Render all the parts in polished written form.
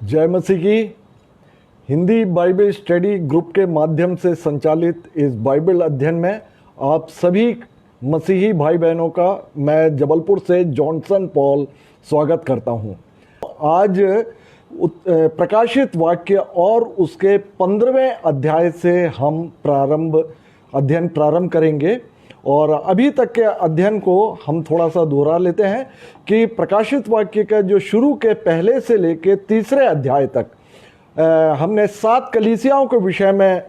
जय मसीह की। Hindi Bible study group के माध्यम से संचालित इस बाइबल अध्ययन में आप सभी मसीही भाई बहनों का मैं जबलपुर से जॉनसन पॉल स्वागत करता हूं। आज प्रकाशित वाक्य और उसके 15वें अध्याय से हम अध्ययन प्रारंभ करेंगे। और अभी तक के अध्ययन को हम थोड़ा सा दोहरा लेते हैं कि प्रकाशित वाक्य का जो शुरू के पहले से लेके तीसरे अध्याय तक हमने 7 कलीसियाओं के विषय में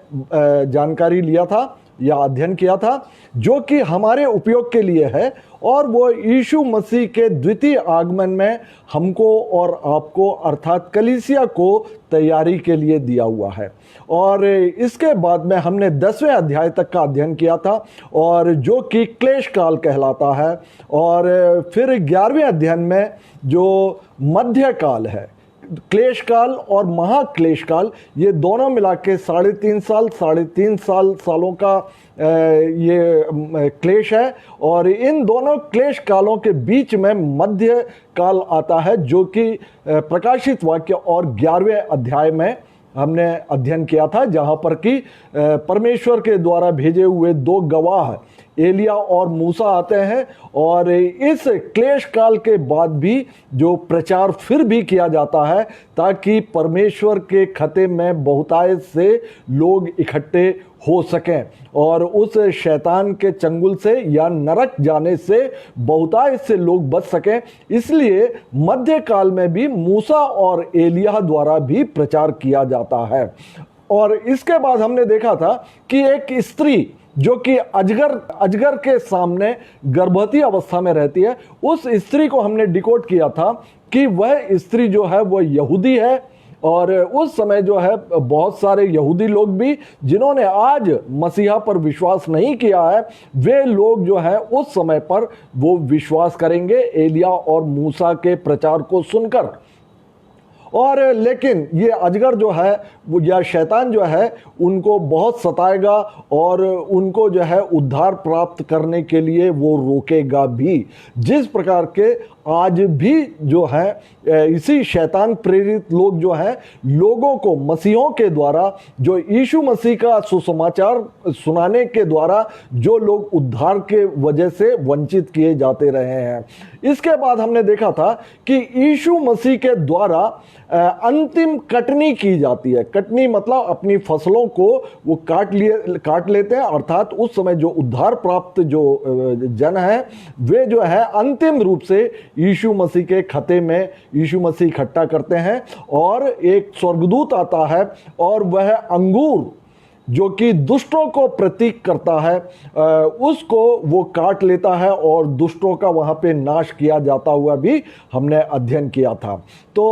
जानकारी लिया था या अध्ययन किया था, जो कि हमारे उपयोग के लिए है और वो यीशु मसीह के द्वितीय आगमन में हमको और आपको अर्थात कलीसिया को तैयारी के लिए दिया हुआ है। और इसके बाद में हमने 10वें अध्याय तक का अध्ययन किया था और जो कि क्लेश काल कहलाता है। और फिर 11वें अध्ययन में जो मध्य काल है, क्लेश काल और महाक्लेश काल, ये दोनों मिला के 3.5 सालों का ये क्लेश है। और इन दोनों क्लेश कालों के बीच में मध्य काल आता है, जो कि प्रकाशित वाक्य और 11वें अध्याय में हमने अध्ययन किया था, जहां पर कि परमेश्वर के द्वारा भेजे हुए 2 गवाह एलिया और मूसा आते हैं। और इस क्लेश काल के बाद भी जो प्रचार फिर भी किया जाता है ताकि परमेश्वर के खते में बहुतायत से लोग इकट्ठे हो सकें और उस शैतान के चंगुल से या नरक जाने से बहुतायत से लोग बच सकें। इसलिए मध्य काल में भी मूसा और एलिया द्वारा भी प्रचार किया जाता है। और इसके बाद हमने देखा था कि एक स्त्री जो कि अजगर के सामने गर्भवती अवस्था में रहती है, उस स्त्री को हमने डिकोड किया था कि वह स्त्री जो है वो यहूदी है। और उस समय जो है बहुत सारे यहूदी लोग भी जिन्होंने आज मसीहा पर विश्वास नहीं किया है, वे लोग जो है उस समय पर वो विश्वास करेंगे एलिया और मूसा के प्रचार को सुनकर। और लेकिन ये अजगर जो है वो या शैतान जो है उनको बहुत सताएगा और उनको जो है उद्धार प्राप्त करने के लिए वो रोकेगा भी। जिस प्रकार के आज भी जो है इसी शैतान प्रेरित लोग जो है लोगों को मसीहों के द्वारा, जो यीशु मसीह का सुसमाचार सुनाने के द्वारा जो लोग उद्धार के वजह से वंचित किए जाते रहे हैं। इसके बाद हमने देखा था कि यीशु मसीह के द्वारा अंतिम कटनी की जाती है। कटनी मतलब अपनी फसलों को वो काट लेते हैं, अर्थात उस समय जो उद्धार प्राप्त जो जन है वे जो है अंतिम रूप से यीशु मसीह के खते में यीशु मसीह इकट्ठा करते हैं। और एक स्वर्गदूत आता है और वह अंगूर जो कि दुष्टों को प्रतीक करता है उसको वो काट लेता है और दुष्टों का वहाँ पे नाश किया जाता हुआ भी हमने अध्ययन किया था। तो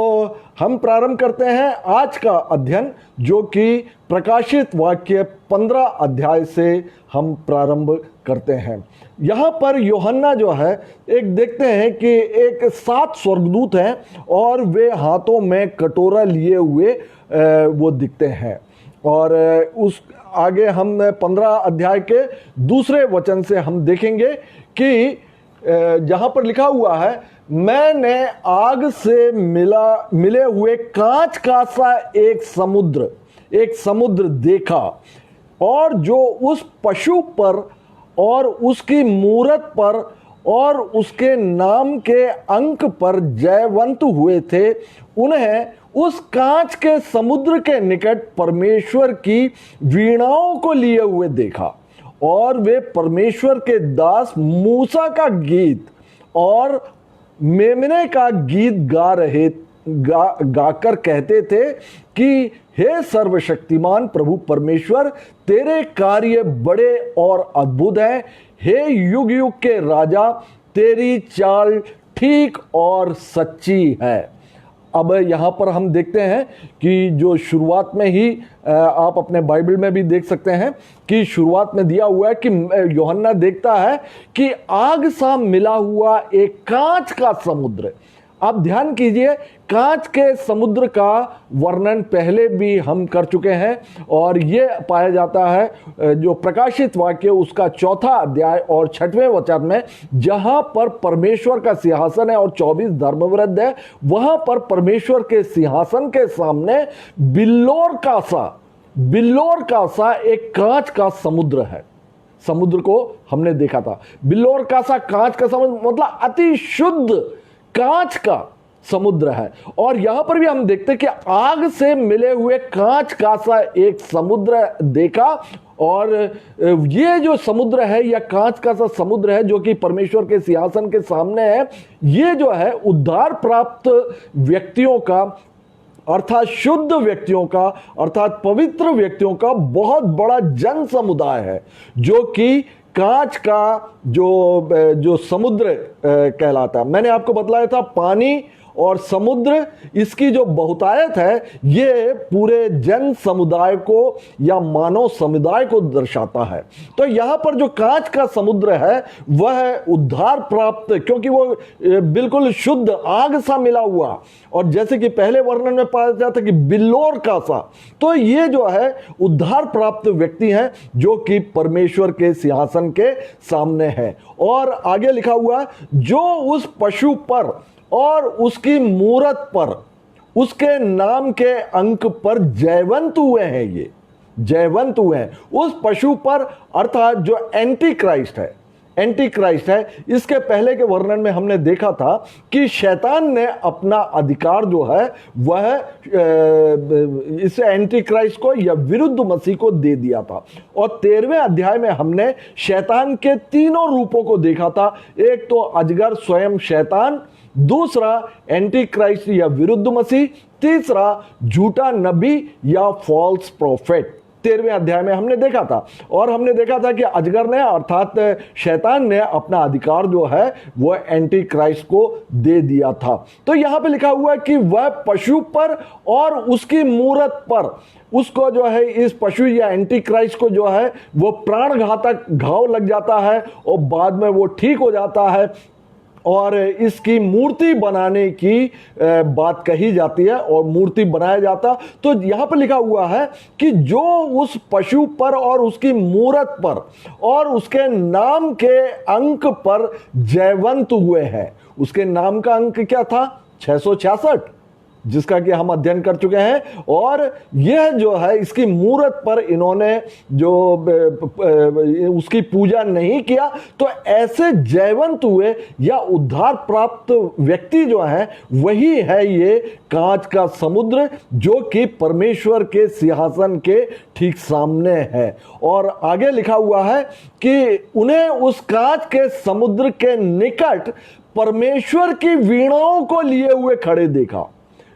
हम प्रारंभ करते हैं आज का अध्ययन, जो कि प्रकाशित वाक्य 15 अध्याय से हम प्रारंभ करते हैं। यहाँ पर यूहन्ना जो है एक देखते हैं कि एक 7 स्वर्गदूत हैं और वे हाथों में कटोरा लिए हुए वो दिखते हैं। और उस आगे हम 15 अध्याय के दूसरे वचन से हम देखेंगे कि जहां पर लिखा हुआ है, मैंने आग से मिले हुए कांच का सा एक समुद्र देखा और जो उस पशु पर और उसकी मूरत पर और उसके नाम के अंक पर जयवंत हुए थे, उन्हें उस कांच के समुद्र के निकट परमेश्वर की वीणाओं को लिए हुए देखा। और वे परमेश्वर के दास मूसा का गीत और मेमने का गीत गाकर कहते थे कि हे सर्वशक्तिमान प्रभु परमेश्वर, तेरे कार्य बड़े और अद्भुत हैं। हे युग युग के राजा, तेरी चाल ठीक और सच्ची है। अब यहाँ पर हम देखते हैं कि जो शुरुआत में ही आप अपने बाइबल में भी देख सकते हैं कि शुरुआत में दिया हुआ है कि यूहन्ना देखता है कि आग सा मिला हुआ एक कांच का समुद्र। आप ध्यान कीजिए, कांच के समुद्र का वर्णन पहले भी हम कर चुके हैं और यह पाया जाता है जो प्रकाशित वाक्य उसका 4 अध्याय और 6वें वचन में, जहां पर परमेश्वर का सिंहासन है और 24 धर्मवृद्ध है, वहां पर परमेश्वर के सिंहासन के सामने बिल्लोर का सा एक कांच का समुद्र है। समुद्र को हमने देखा था, बिल्लोर का सा कांच का समुद्र मतलब अति शुद्ध कांच का समुद्र है। और यहां पर भी हम देखते हैं कि आग से मिले हुए कांच का सा एक समुद्र देखा। और ये जो समुद्र है या कांच का सा समुद्र है जो कि परमेश्वर के सिंहासन के सामने है, ये जो है उद्धार प्राप्त व्यक्तियों का, अर्थात शुद्ध व्यक्तियों का, अर्थात पवित्र व्यक्तियों का बहुत बड़ा जन समुदाय है, जो कि कांच का जो समुद्र कहलाता। मैंने आपको बतलाया था पानी और समुद्र, इसकी जो बहुतायत है ये पूरे जन समुदाय को या मानव समुदाय को दर्शाता है। तो यहां पर जो कांच का समुद्र है वह उद्धार प्राप्त, क्योंकि वो बिल्कुल शुद्ध आग सा मिला हुआ, और जैसे कि पहले वर्णन में पाया जाता कि बिल्लोर का सा, तो ये जो है उद्धार प्राप्त व्यक्ति हैं जो कि परमेश्वर के सिंहासन के सामने है। और आगे लिखा हुआ, जो उस पशु पर और उसकी मूरत पर उसके नाम के अंक पर जयवंत हुए हैं, ये जयवंत हुए हैं उस पशु पर, अर्थात जो एंटी क्राइस्ट है। इसके पहले के वर्णन में हमने देखा था कि शैतान ने अपना अधिकार जो है वह इस एंटी क्राइस्ट को या विरुद्ध मसीह को दे दिया था। और 13वें अध्याय में हमने शैतान के 3 रूपों को देखा था। एक तो अजगर स्वयं शैतान, दूसरा एंटी क्राइस्ट या विरुद्ध मसीह, तीसरा झूठा नबी या फॉल्स प्रॉफिट। 13वें अध्याय में हमने देखा था। और हमने देखा था कि अजगर ने अर्थात शैतान ने अपना अधिकार जो है वह एंटी क्राइस्ट को दे दिया था। तो यहां पे लिखा हुआ है कि वह पशु पर और उसकी मूरत पर, उसको जो है इस पशु या एंटी क्राइस्ट को जो है वो प्राणघातक घाव लग जाता है और बाद में वो ठीक हो जाता है, और इसकी मूर्ति बनाने की बात कही जाती है और मूर्ति बनाया जाता। तो यहां पर लिखा हुआ है कि जो उस पशु पर और उसकी मूरत पर और उसके नाम के अंक पर जयवंत हुए हैं। उसके नाम का अंक क्या था? 666, जिसका कि हम अध्ययन कर चुके हैं। और यह जो है इसकी मूरत पर इन्होंने जो उसकी पूजा नहीं किया, तो ऐसे जयवंत हुए या उद्धार प्राप्त व्यक्ति जो है वही है ये कांच का समुद्र, जो कि परमेश्वर के सिंहासन के ठीक सामने है। और आगे लिखा हुआ है कि उन्हें उस कांच के समुद्र के निकट परमेश्वर की वीणाओं को लिए हुए खड़े देखा।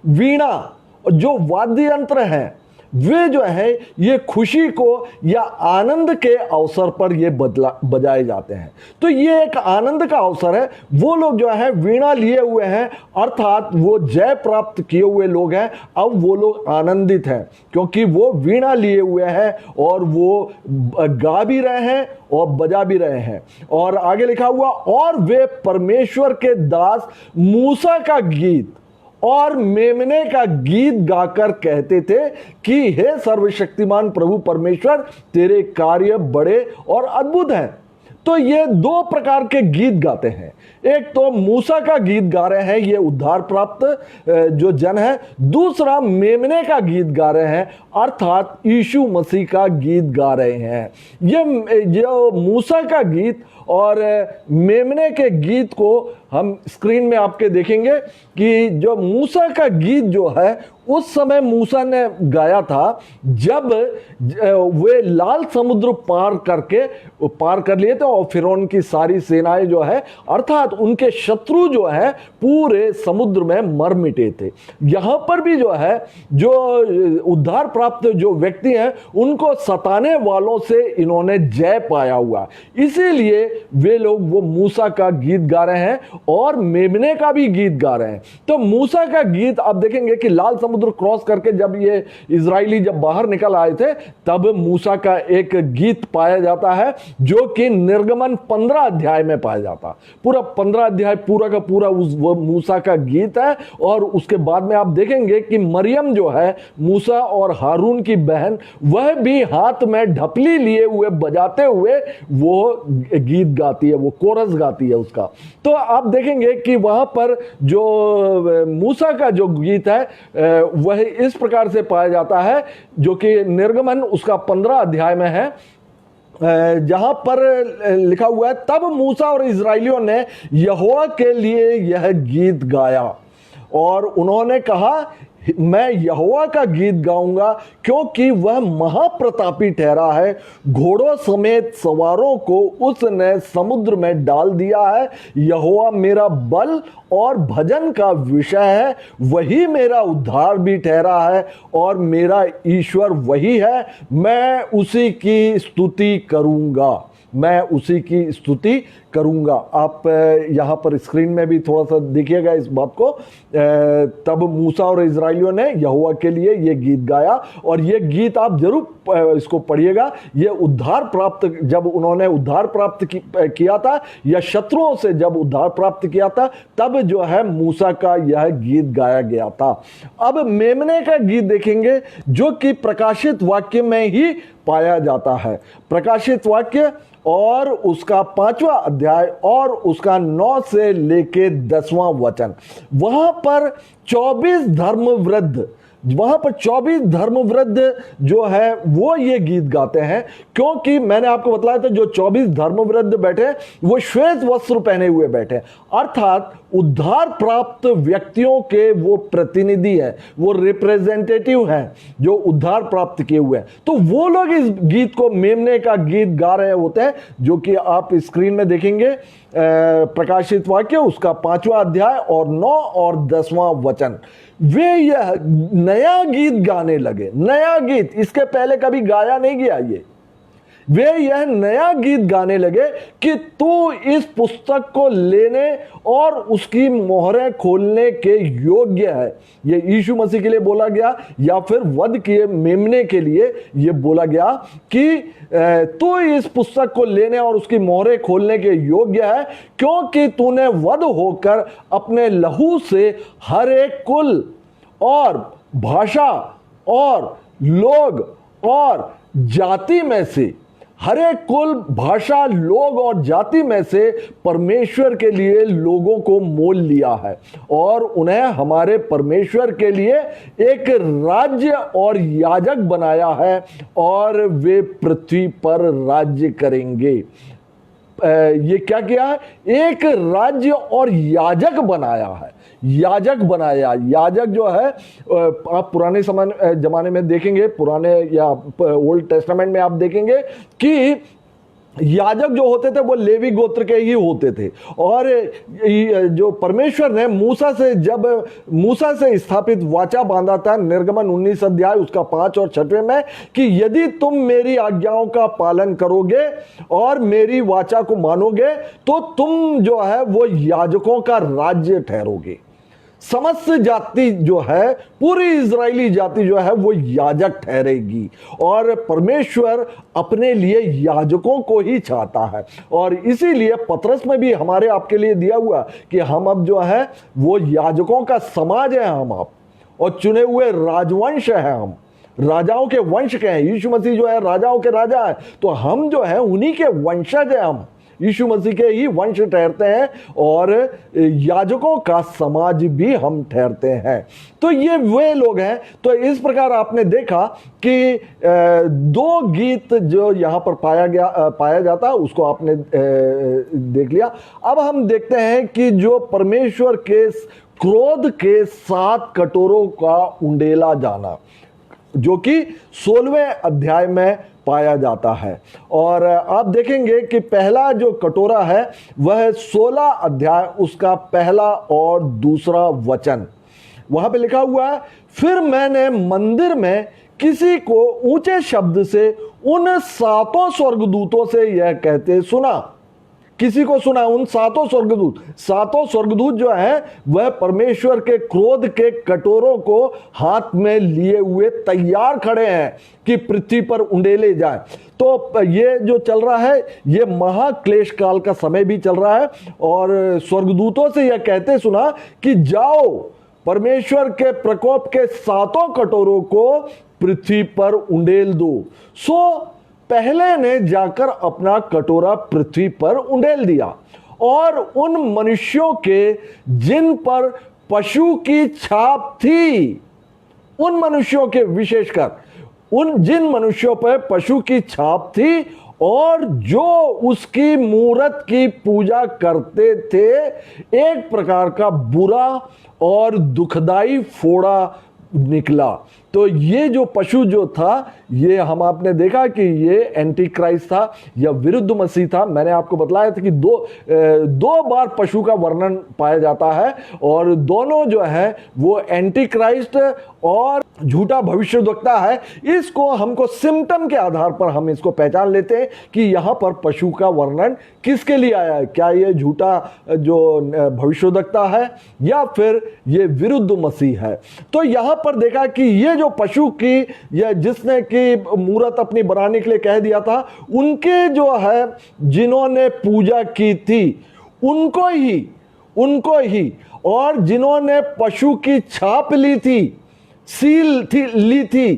वीणा जो वाद्य यंत्र है वे जो है ये खुशी को या आनंद के अवसर पर ये बजाए जाते हैं। तो ये एक आनंद का अवसर है। वो लोग जो है वीणा लिए हुए हैं, अर्थात वो जय प्राप्त किए हुए लोग हैं। अब वो लोग आनंदित हैं क्योंकि वो वीणा लिए हुए हैं और वो गा भी रहे हैं और बजा भी रहे हैं। और आगे लिखा हुआ, और वे परमेश्वर के दास मूसा का गीत और मेमने का गीत गाकर कहते थे कि हे सर्वशक्तिमान प्रभु परमेश्वर, तेरे कार्य बड़े और अद्भुत हैं। तो ये 2 प्रकार के गीत गाते हैं। एक तो मूसा का गीत गा रहे हैं, ये उद्धार प्राप्त जो जन है। दूसरा मेमने का गीत गा रहे हैं, अर्थात यीशु मसीह का गीत गा रहे हैं। ये जो मूसा का गीत और मेमने के गीत को हम स्क्रीन में आपके देखेंगे कि जो मूसा का गीत जो है उस समय मूसा ने गाया था जब वे लाल समुद्र पार कर लिए थे और फिरौन की सारी सेनाएं जो है, अर्थात उनके शत्रु जो है पूरे समुद्र में मर मिटे थे। यहां पर भी जो है जो उद्धार प्राप्त जो व्यक्ति हैं उनको सताने वालों से इन्होंने जय पाया हुआ। इसीलिए वे लोग वो मूसा का गीत गा रहे हैं और मेमने का भी गीत गा रहे हैं। तो मूसा का गीत आप देखेंगे कि लाल समुद्र क्रॉस करके जब ये इजरायली जब बाहर निकल आए थे, तब मूसा का एक गीत पाया जाता है जो कि निर्गमन 15 अध्याय में पाया जाता है। पूरा 15 अध्याय पूरा का पूरा वो मूसा का गीत है। और उसके बाद में आप देखेंगे कि मरियम जो है, मूसा और हारून की बहन, वह भी हाथ में ढपली लिए हुए बजाते हुए वो गीत गाती है, वो कोरस गाती है उसका। तो आप देखेंगे कि वहां पर जो मूसा का जो गीत है वह इस प्रकार से पाया जाता है, जो कि निर्गमन उसका 15 अध्याय में है, जहां पर लिखा हुआ है, तब मूसा और इजराइलियों ने यहोवा के लिए यह गीत गाया और उन्होंने कहा, मैं यहोवा का गीत गाऊंगा क्योंकि वह महाप्रतापी ठहरा है। घोड़ों समेत सवारों को उसने समुद्र में डाल दिया है। यहोवा मेरा बल और भजन का विषय है, वही मेरा उद्धार भी ठहरा है और मेरा ईश्वर वही है। मैं उसी की स्तुति करूंगा, मैं उसी की स्तुति करूंगा। आप यहां पर स्क्रीन में भी थोड़ा सा देखिएगा इस बात को। तब मूसा और इजराइलियों ने यहोवा के लिए ये गीत गाया, और ये गीत आप जरूर इसको पढ़िएगा। ये उद्धार प्राप्त, जब उन्होंने उद्धार प्राप्त किया था, या शत्रुओं से जब उद्धार प्राप्त किया था, तब जो है मूसा का यह गीत गाया गया था। अब मेमने का गीत देखेंगे जो कि प्रकाशित वाक्य में ही पाया जाता है। प्रकाशित वाक्य और उसका 5वां अध्याय और उसका 9 से लेके 10वां वचन, वहां पर 24 धर्मवृद्ध, वहां पर 24 धर्मवृद्ध जो है वो ये गीत गाते हैं। क्योंकि मैंने आपको बताया था, जो 24 धर्मवृद्ध बैठे वो श्वेत वस्त्र पहने हुए बैठे, अर्थात उद्धार प्राप्त व्यक्तियों के वो प्रतिनिधि हैं, वो रिप्रेजेंटेटिव हैं जो उद्धार प्राप्त किए हुए हैं। तो वो लोग इस गीत को, मेमने का गीत गा रहे होते हैं, जो कि आप स्क्रीन में देखेंगे। प्रकाशित वाक्य उसका 5वां अध्याय और 9 और 10वां वचन, वे यह नया गीत गाने लगे। नया गीत, इसके पहले कभी गाया नहीं गया ये। वे यह नया गीत गाने लगे कि तू इस पुस्तक को लेने और उसकी मोहरें खोलने के योग्य है। ये यीशु मसीह के लिए बोला गया, या फिर वध किए मेमने के लिए ये बोला गया कि तू इस पुस्तक को लेने और उसकी मोहरें खोलने के योग्य है, क्योंकि तूने वध होकर अपने लहू से हर एक कुल और भाषा और लोग और जाति में से, हर एक कुल, भाषा, लोग और जाति में से परमेश्वर के लिए लोगों को मोल लिया है और उन्हें हमारे परमेश्वर के लिए एक राज्य और याजक बनाया है, और वे पृथ्वी पर राज्य करेंगे। ये क्या किया है? एक राज्य और याजक बनाया है। याजक बनाया, याजक जो है, आप पुराने जमाने में देखेंगे, पुराने या ओल्ड टेस्टामेंट में आप देखेंगे कि याजक जो होते थे वो लेवी गोत्र के ही होते थे। और जो परमेश्वर ने मूसा से, जब मूसा से स्थापित वाचा बांधा था, निर्गमन 19 अध्याय उसका 5 और 6 में, कि यदि तुम मेरी आज्ञाओं का पालन करोगे और मेरी वाचा को मानोगे तो तुम जो है वो याजकों का राज्य ठहरोगे। समस्त जाति जो है, पूरी इजरायली जाति जो है वो याजक ठहरेगी, और परमेश्वर अपने लिए याजकों को ही चाहता है। और इसीलिए पतरस में भी हमारे आपके लिए दिया हुआ कि हम अब जो है वो याजकों का समाज है हम आप, और चुने हुए राजवंश है हम, राजाओं के वंश के हैं। यीशु मसीह जो है राजाओं के राजा है, तो हम जो है उन्हीं के वंशज हैं, हम यीशु मसीह के ही वंश ठहरते हैं और याजकों का समाज भी हम ठहरते हैं। तो ये वे लोग हैं। तो इस प्रकार आपने देखा कि 2 गीत जो यहां पर पाया जाता है, उसको आपने देख लिया। अब हम देखते हैं कि जो परमेश्वर के क्रोध के 7 कटोरों का उंडेला जाना, जो कि 16वें अध्याय में पाया जाता है। और आप देखेंगे कि पहला जो कटोरा है वह 16 अध्याय उसका पहला और दूसरा वचन, वहां पे लिखा हुआ है, फिर मैंने मंदिर में किसी को ऊंचे शब्द से उन 7 स्वर्गदूतों से यह कहते सुना किसी को सुना है? उन सातों स्वर्गदूत जो है वह परमेश्वर के क्रोध के कटोरों को हाथ में लिए हुए तैयार खड़े हैं कि पृथ्वी पर उंडेले जाए। तो ये जो चल रहा है ये महाक्लेश काल का समय भी चल रहा है, और स्वर्गदूतों से यह कहते सुना कि जाओ परमेश्वर के प्रकोप के सातों कटोरों को पृथ्वी पर उंडेल दो। सो पहले ने जाकर अपना कटोरा पृथ्वी पर उंडेल दिया, और उन मनुष्यों के जिन पर पशु की छाप थी, उन मनुष्यों के विशेषकर उन जिन मनुष्यों पर पशु की छाप थी और जो उसकी मूरत की पूजा करते थे, एक प्रकार का बुरा और दुखदाई फोड़ा निकला। तो ये जो पशु जो था, ये आपने देखा कि ये एंटी क्राइस्ट था या विरुद्ध मसीह था। मैंने आपको बतलाया था कि दो बार पशु का वर्णन पाया जाता है, और दोनों जो है वो एंटी क्राइस्ट और झूठा भविष्यद्वक्ता है। इसको हमको सिम्टम के आधार पर हम इसको पहचान लेते हैं कि यहां पर पशु का वर्णन किसके लिए आया है। क्या ये झूठा जो भविष्यद्वक्ता है या फिर ये विरुद्ध मसीह है। तो यहां पर देखा कि ये जो पशु की या जिसने की मूरत अपनी बनाने के लिए कह दिया था, उनके जो है जिन्होंने पूजा की थी उनको ही और जिन्होंने पशु की छाप ली थी, ली थी,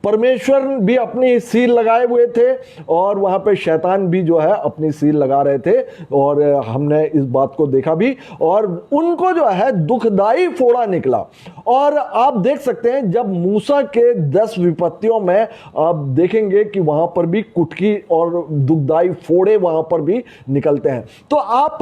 परमेश्वर भी अपनी सील लगाए हुए थे और वहां पे शैतान भी जो है अपनी सील लगा रहे थे, और हमने इस बात को देखा भी, और उनको जो है दुखदाई फोड़ा निकला। और आप देख सकते हैं जब मूसा के 10 विपत्तियों में आप देखेंगे कि वहां पर भी कुटकी और दुखदाई फोड़े वहां पर भी निकलते हैं। तो आप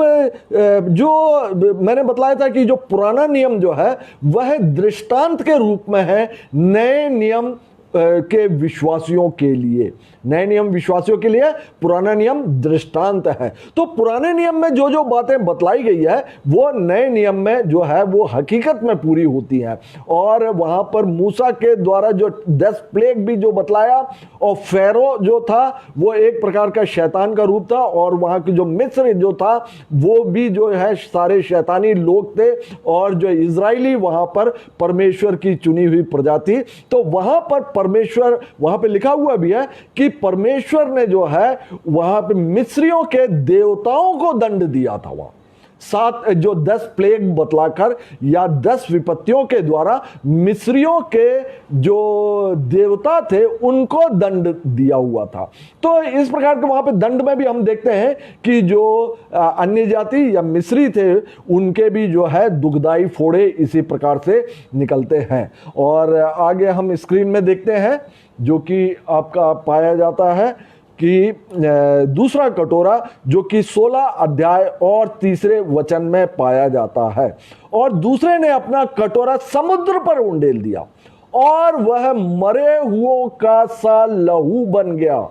जो मैंने बताया था कि जो पुराना नियम जो है वह दृष्टांत के रूप में है नए नियम के विश्वासियों के लिए। नए नियम विश्वासियों के लिए, पुराना नियम दृष्टांत है। तो पुराने नियम में जो जो बातें बतलाई गई है वो नए नियम में जो है वो हकीकत में पूरी होती हैं। और वहां पर मूसा के द्वारा जो 10 प्लेग भी जो बतलाया, और फेरो जो था वो एक प्रकार का शैतान का रूप था, और वहां के जो मिस्र जो था वो भी जो है सारे शैतानी लोग थे, और जो इजरायली वहां पर परमेश्वर की चुनी हुई प्रजा थी। तो वहां पर परमेश्वर, वहां पे लिखा हुआ भी है कि परमेश्वर ने जो है वहां पे मिस्रियों के देवताओं को दंड दिया था। वहां 7 जो 10 प्लेग बतलाकर या 10 विपत्तियों के द्वारा मिस्रियों के जो देवता थे उनको दंड दिया हुआ था। तो इस प्रकार के वहां पे दंड में भी हम देखते हैं कि जो अन्य जाति या मिस्री थे उनके भी जो है दुखदाई फोड़े इसी प्रकार से निकलते हैं। और आगे हम स्क्रीन में देखते हैं जो कि आपका पाया जाता है कि दूसरा कटोरा जो कि 16 अध्याय और 3 वचन में पाया जाता है। और दूसरे ने अपना कटोरा समुद्र पर उंडेल दिया और वह मरे हुओं का सा लहू बन गया,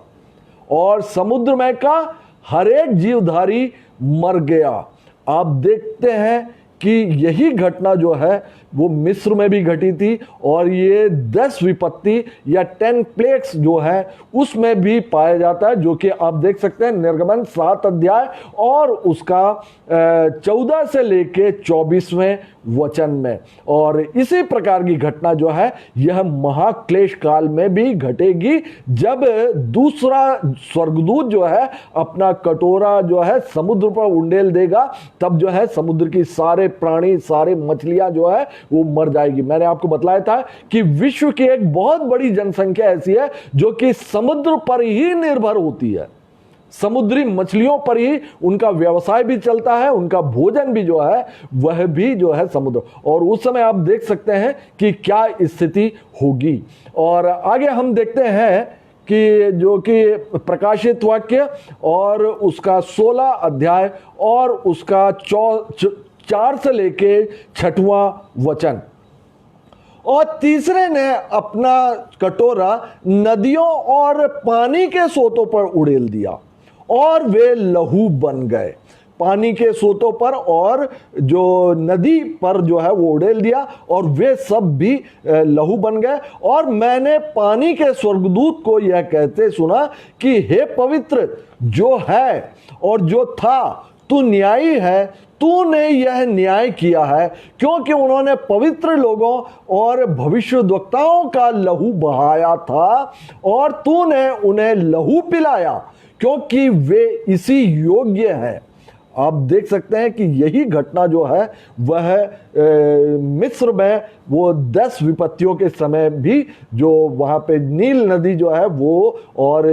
और समुद्र में का हर एक जीवधारी मर गया। आप देखते हैं कि यही घटना जो है वो मिस्र में भी घटी थी, और ये 10 विपत्ति या 10 प्लेग्स जो है उसमें भी पाया जाता है, जो कि आप देख सकते हैं निर्गमन 7 अध्याय और उसका 14 से लेके 24वें वचन में। और इसी प्रकार की घटना जो है यह महाक्लेश काल में भी घटेगी, जब दूसरा स्वर्गदूत जो है अपना कटोरा जो है समुद्र पर उंडेल देगा। तब जो है समुद्र की सारे प्राणी, सारे मछलियां जो है वो मर जाएगी। मैंने आपको बतलाया था कि विश्व की एक बहुत बड़ी जनसंख्या ऐसी है जो कि समुद्र पर ही निर्भर होती है, समुद्री मछलियों पर ही उनका व्यवसाय भी चलता है, उनका भोजन भी जो है वह भी जो है समुद्र। और उस समय आप देख सकते हैं कि क्या स्थिति होगी। और आगे हम देखते हैं कि जो कि प्रकाशित वाक्य और उसका 16 अध्याय और उसका 4 से लेके 6वां वचन। और तीसरे ने अपना कटोरा नदियों और पानी के सोतों पर उड़ेल दिया और वे लहू बन गए। पानी के सोतों पर और जो नदी पर जो है वो उड़ेल दिया और वे सब भी लहू बन गए। और मैंने पानी के स्वर्गदूत को यह कहते सुना कि हे पवित्र जो है और जो था, तू न्यायी है, तूने यह न्याय किया है, क्योंकि उन्होंने पवित्र लोगों और भविष्यद्वक्ताओं का लहू बहाया था और तूने उन्हें लहू पिलाया, क्योंकि वे इसी योग्य हैं। आप देख सकते हैं कि यही घटना जो है वह मिस्र में वो 10 विपत्तियों के समय भी जो वहाँ पे नील नदी जो है वो और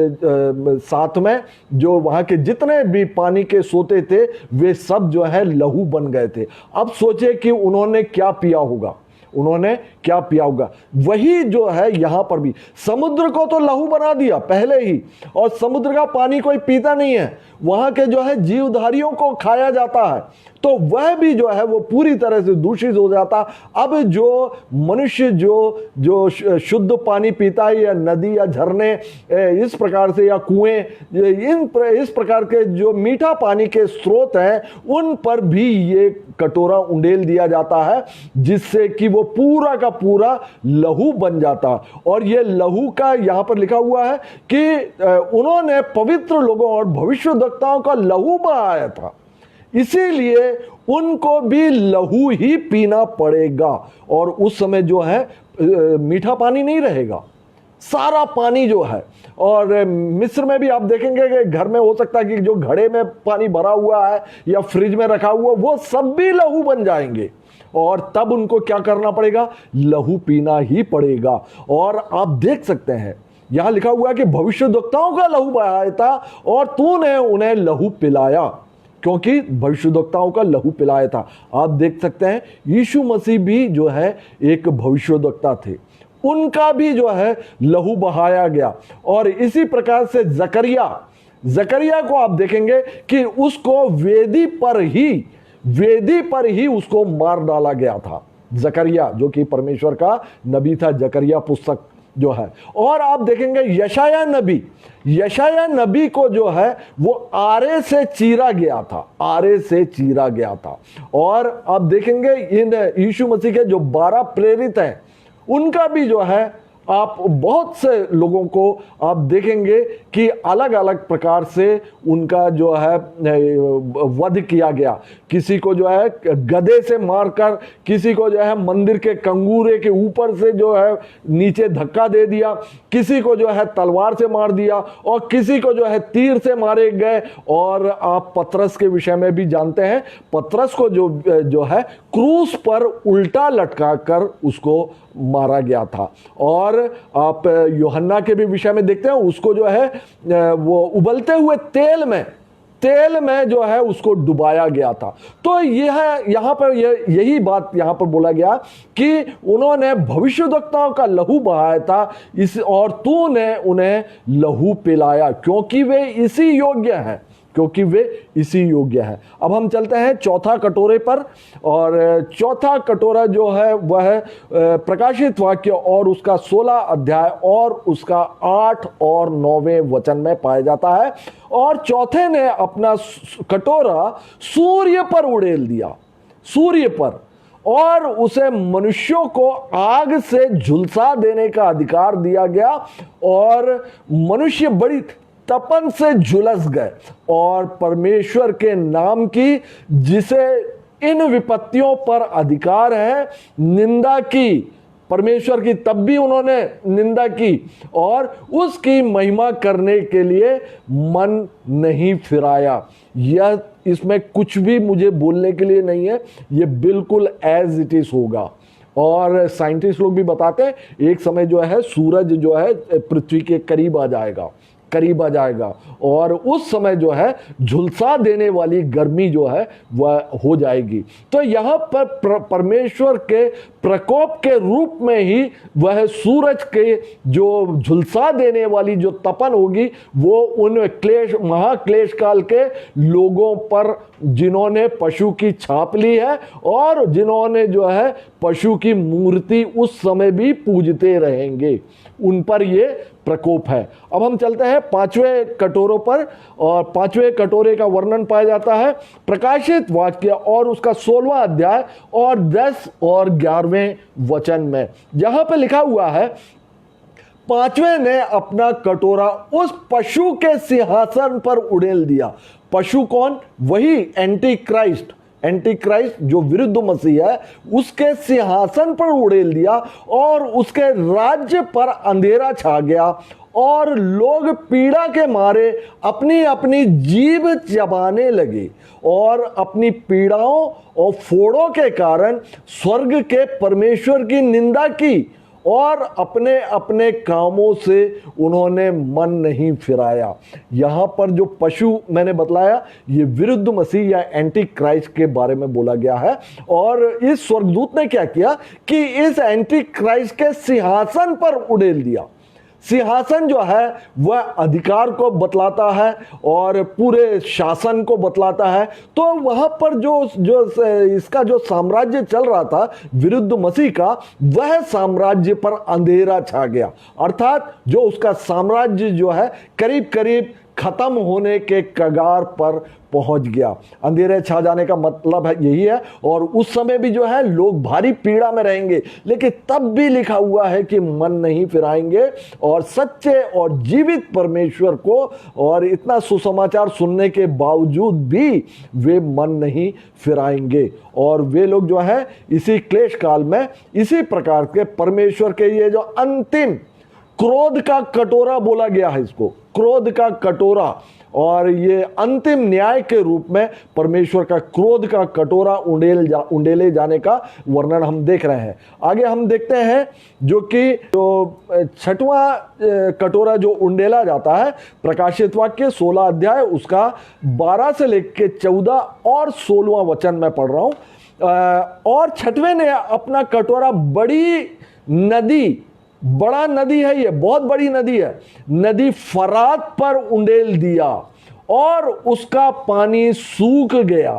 साथ में जो वहाँ के जितने भी पानी के सोते थे वे सब जो है लहू बन गए थे। अब सोचे कि उन्होंने क्या पिया होगा, उन्होंने क्या पिया होगा। वही जो है यहां पर भी समुद्र को तो लहू बना दिया पहले ही, और समुद्र का पानी कोई पीता नहीं है, वहां के जो है जीवधारियों को खाया जाता है, तो वह भी जो है वो पूरी तरह से दूषित हो जाता। अब जो मनुष्य जो शुद्ध पानी पीता है, या नदी या झरने इस प्रकार से या कुएं इस प्रकार के जो मीठा पानी के स्रोत हैं, उन पर भी ये कटोरा उंडेल दिया जाता है, जिससे कि वो पूरा का पूरा लहू बन जाता। और ये लहू का यहां पर लिखा हुआ है कि उन्होंने पवित्र लोगों और भविष्यद्वक्ताओं का लहू बहाया था, इसीलिए उनको भी लहू ही पीना पड़ेगा। और उस समय जो है मीठा पानी नहीं रहेगा, सारा पानी जो है। और मिस्र में भी आप देखेंगे कि घर में हो सकता है कि जो घड़े में पानी भरा हुआ है या फ्रिज में रखा हुआ, वो सब भी लहू बन जाएंगे, और तब उनको क्या करना पड़ेगा, लहू पीना ही पड़ेगा। और आप देख सकते हैं यहां लिखा हुआ है कि भविष्यद्वक्ताओं का लहू बहाया था और तूने उन्हें लहू पिलाया, क्योंकि भविष्यद्वक्ताओं का लहू पिलाया था। आप देख सकते हैं यीशु मसीह भी जो है एक भविष्यद्वक्ता थे, उनका भी जो है लहू बहाया गया। और इसी प्रकार से जकरिया को आप देखेंगे कि उसको वेदी पर ही उसको मार डाला गया था। जकरिया जो कि परमेश्वर का नबी था, जकरिया पुस्तक जो है। और आप देखेंगे यशाया नबी को जो है वो आरे से चीरा गया था। और आप देखेंगे इन यीशु मसीह के जो 12 प्रेरित हैं, उनका भी जो है आप बहुत से लोगों को आप देखेंगे कि अलग अलग प्रकार से उनका जो है वध किया गया। किसी को जो है गदे से मारकर, किसी को जो है मंदिर के कंगूरे के ऊपर से जो है नीचे धक्का दे दिया, किसी को जो है तलवार से मार दिया, और किसी को जो है तीर से मारे गए। और आप पतरस के विषय में भी जानते हैं, पतरस को जो है क्रूस पर उल्टा लटका कर उसको मारा गया था। और आप यूहन्ना के भी विषय में देखते हैं, उसको जो है वो उबलते हुए तेल में जो है उसको डुबाया गया था। तो यहां पर यही बात यहां पर बोला गया कि उन्होंने भविष्यद्वक्ताओं का लहू बहाया था, और तूने उन्हें लहू पिलाया, क्योंकि वे इसी योग्य हैं। अब हम चलते हैं चौथा कटोरे पर, और चौथा कटोरा जो है वह प्रकाशित वाक्य और उसका 16 अध्याय और उसका 8 और 9वें वचन में पाया जाता है। और चौथे ने अपना कटोरा सूर्य पर उड़ेल दिया, और उसे मनुष्यों को आग से झुलसा देने का अधिकार दिया गया, और मनुष्य बड़ी तपन से झुलस गए और परमेश्वर के नाम की, जिसे इन विपत्तियों पर अधिकार है, निंदा की। परमेश्वर की तब भी उन्होंने निंदा की, और उसकी महिमा करने के लिए मन नहीं फिराया। यह इसमें कुछ भी मुझे बोलने के लिए नहीं है, यह बिल्कुल एज इट इज होगा। और साइंटिस्ट लोग भी बताते हैं एक समय जो है सूरज जो है पृथ्वी के करीब आ जाएगा, और उस समय जो है झुलसा देने वाली गर्मी जो है वह हो जाएगी। तो यहां पर परमेश्वर के प्रकोप के रूप में ही वह सूरज के जो झुलसा देने वाली जो तपन होगी, वो उन महाक्लेश काल के लोगों पर, जिन्होंने पशु की छाप ली है और जिन्होंने जो है पशु की मूर्ति उस समय भी पूजते रहेंगे, उन पर ये प्रकोप है। अब हम चलते हैं पांचवें कटोरों पर, और पांचवें कटोरे का वर्णन पाया जाता है प्रकाशित वाक्य और उसका 16वां अध्याय और 10 और 11वें वचन में। जहां पे लिखा हुआ है, पांचवें ने अपना कटोरा उस पशु के सिंहासन पर उड़ेल दिया। पशु कौन? वही एंटी क्राइस्ट, एंटी क्राइस्ट जो विरुद्ध मसीह है, उसके सिंहासन पर उड़ेल दिया और उसके राज्य पर अंधेरा छा गया और लोग पीड़ा के मारे अपनी अपनी जीभ चबाने लगे और अपनी पीड़ाओं और फोड़ों के कारण स्वर्ग के परमेश्वर की निंदा की और अपने अपने कामों से उन्होंने मन नहीं फिराया। यहां पर जो पशु मैंने बतलाया, ये विरुद्ध मसीह या एंटी क्राइस्ट के बारे में बोला गया है। और इस स्वर्गदूत ने क्या किया कि इस एंटी क्राइस्ट के सिंहासन पर उड़ेल दिया। सिंहासन जो है वह अधिकार को बतलाता है और पूरे शासन को बतलाता है। तो वहां पर जो इसका जो साम्राज्य चल रहा था विरुद्ध मसीह का, वह साम्राज्य पर अंधेरा छा गया, अर्थात जो उसका साम्राज्य जो है करीब करीब खत्म होने के कगार पर पहुंच गया। अंधेरे छा जाने का मतलब है यही है। और उस समय भी जो है लोग भारी पीड़ा में रहेंगे, लेकिन तब भी लिखा हुआ है कि मन नहीं फिराएंगे और सच्चे और जीवित परमेश्वर को, और इतना सुसमाचार सुनने के बावजूद भी वे मन नहीं फिराएंगे। और वे लोग जो है इसी क्लेश काल में इसी प्रकार के परमेश्वर के ये जो अंतिम क्रोध का कटोरा बोला गया है, इसको क्रोध का कटोरा, और ये अंतिम न्याय के रूप में परमेश्वर का क्रोध का कटोरा उंडेले जाने का वर्णन हम देख रहे हैं। आगे हम देखते हैं जो कि जो छठवां कटोरा जो उंडेला जाता है, प्रकाशित वाक्य 16 अध्याय उसका 12 से लेकर 14 और 16वां वचन में पढ़ रहा हूं। और छठवें ने अपना कटोरा बड़ी नदी, बड़ा नदी है, ये बहुत बड़ी नदी है, नदी फरात पर उंडेल दिया और उसका पानी सूख गया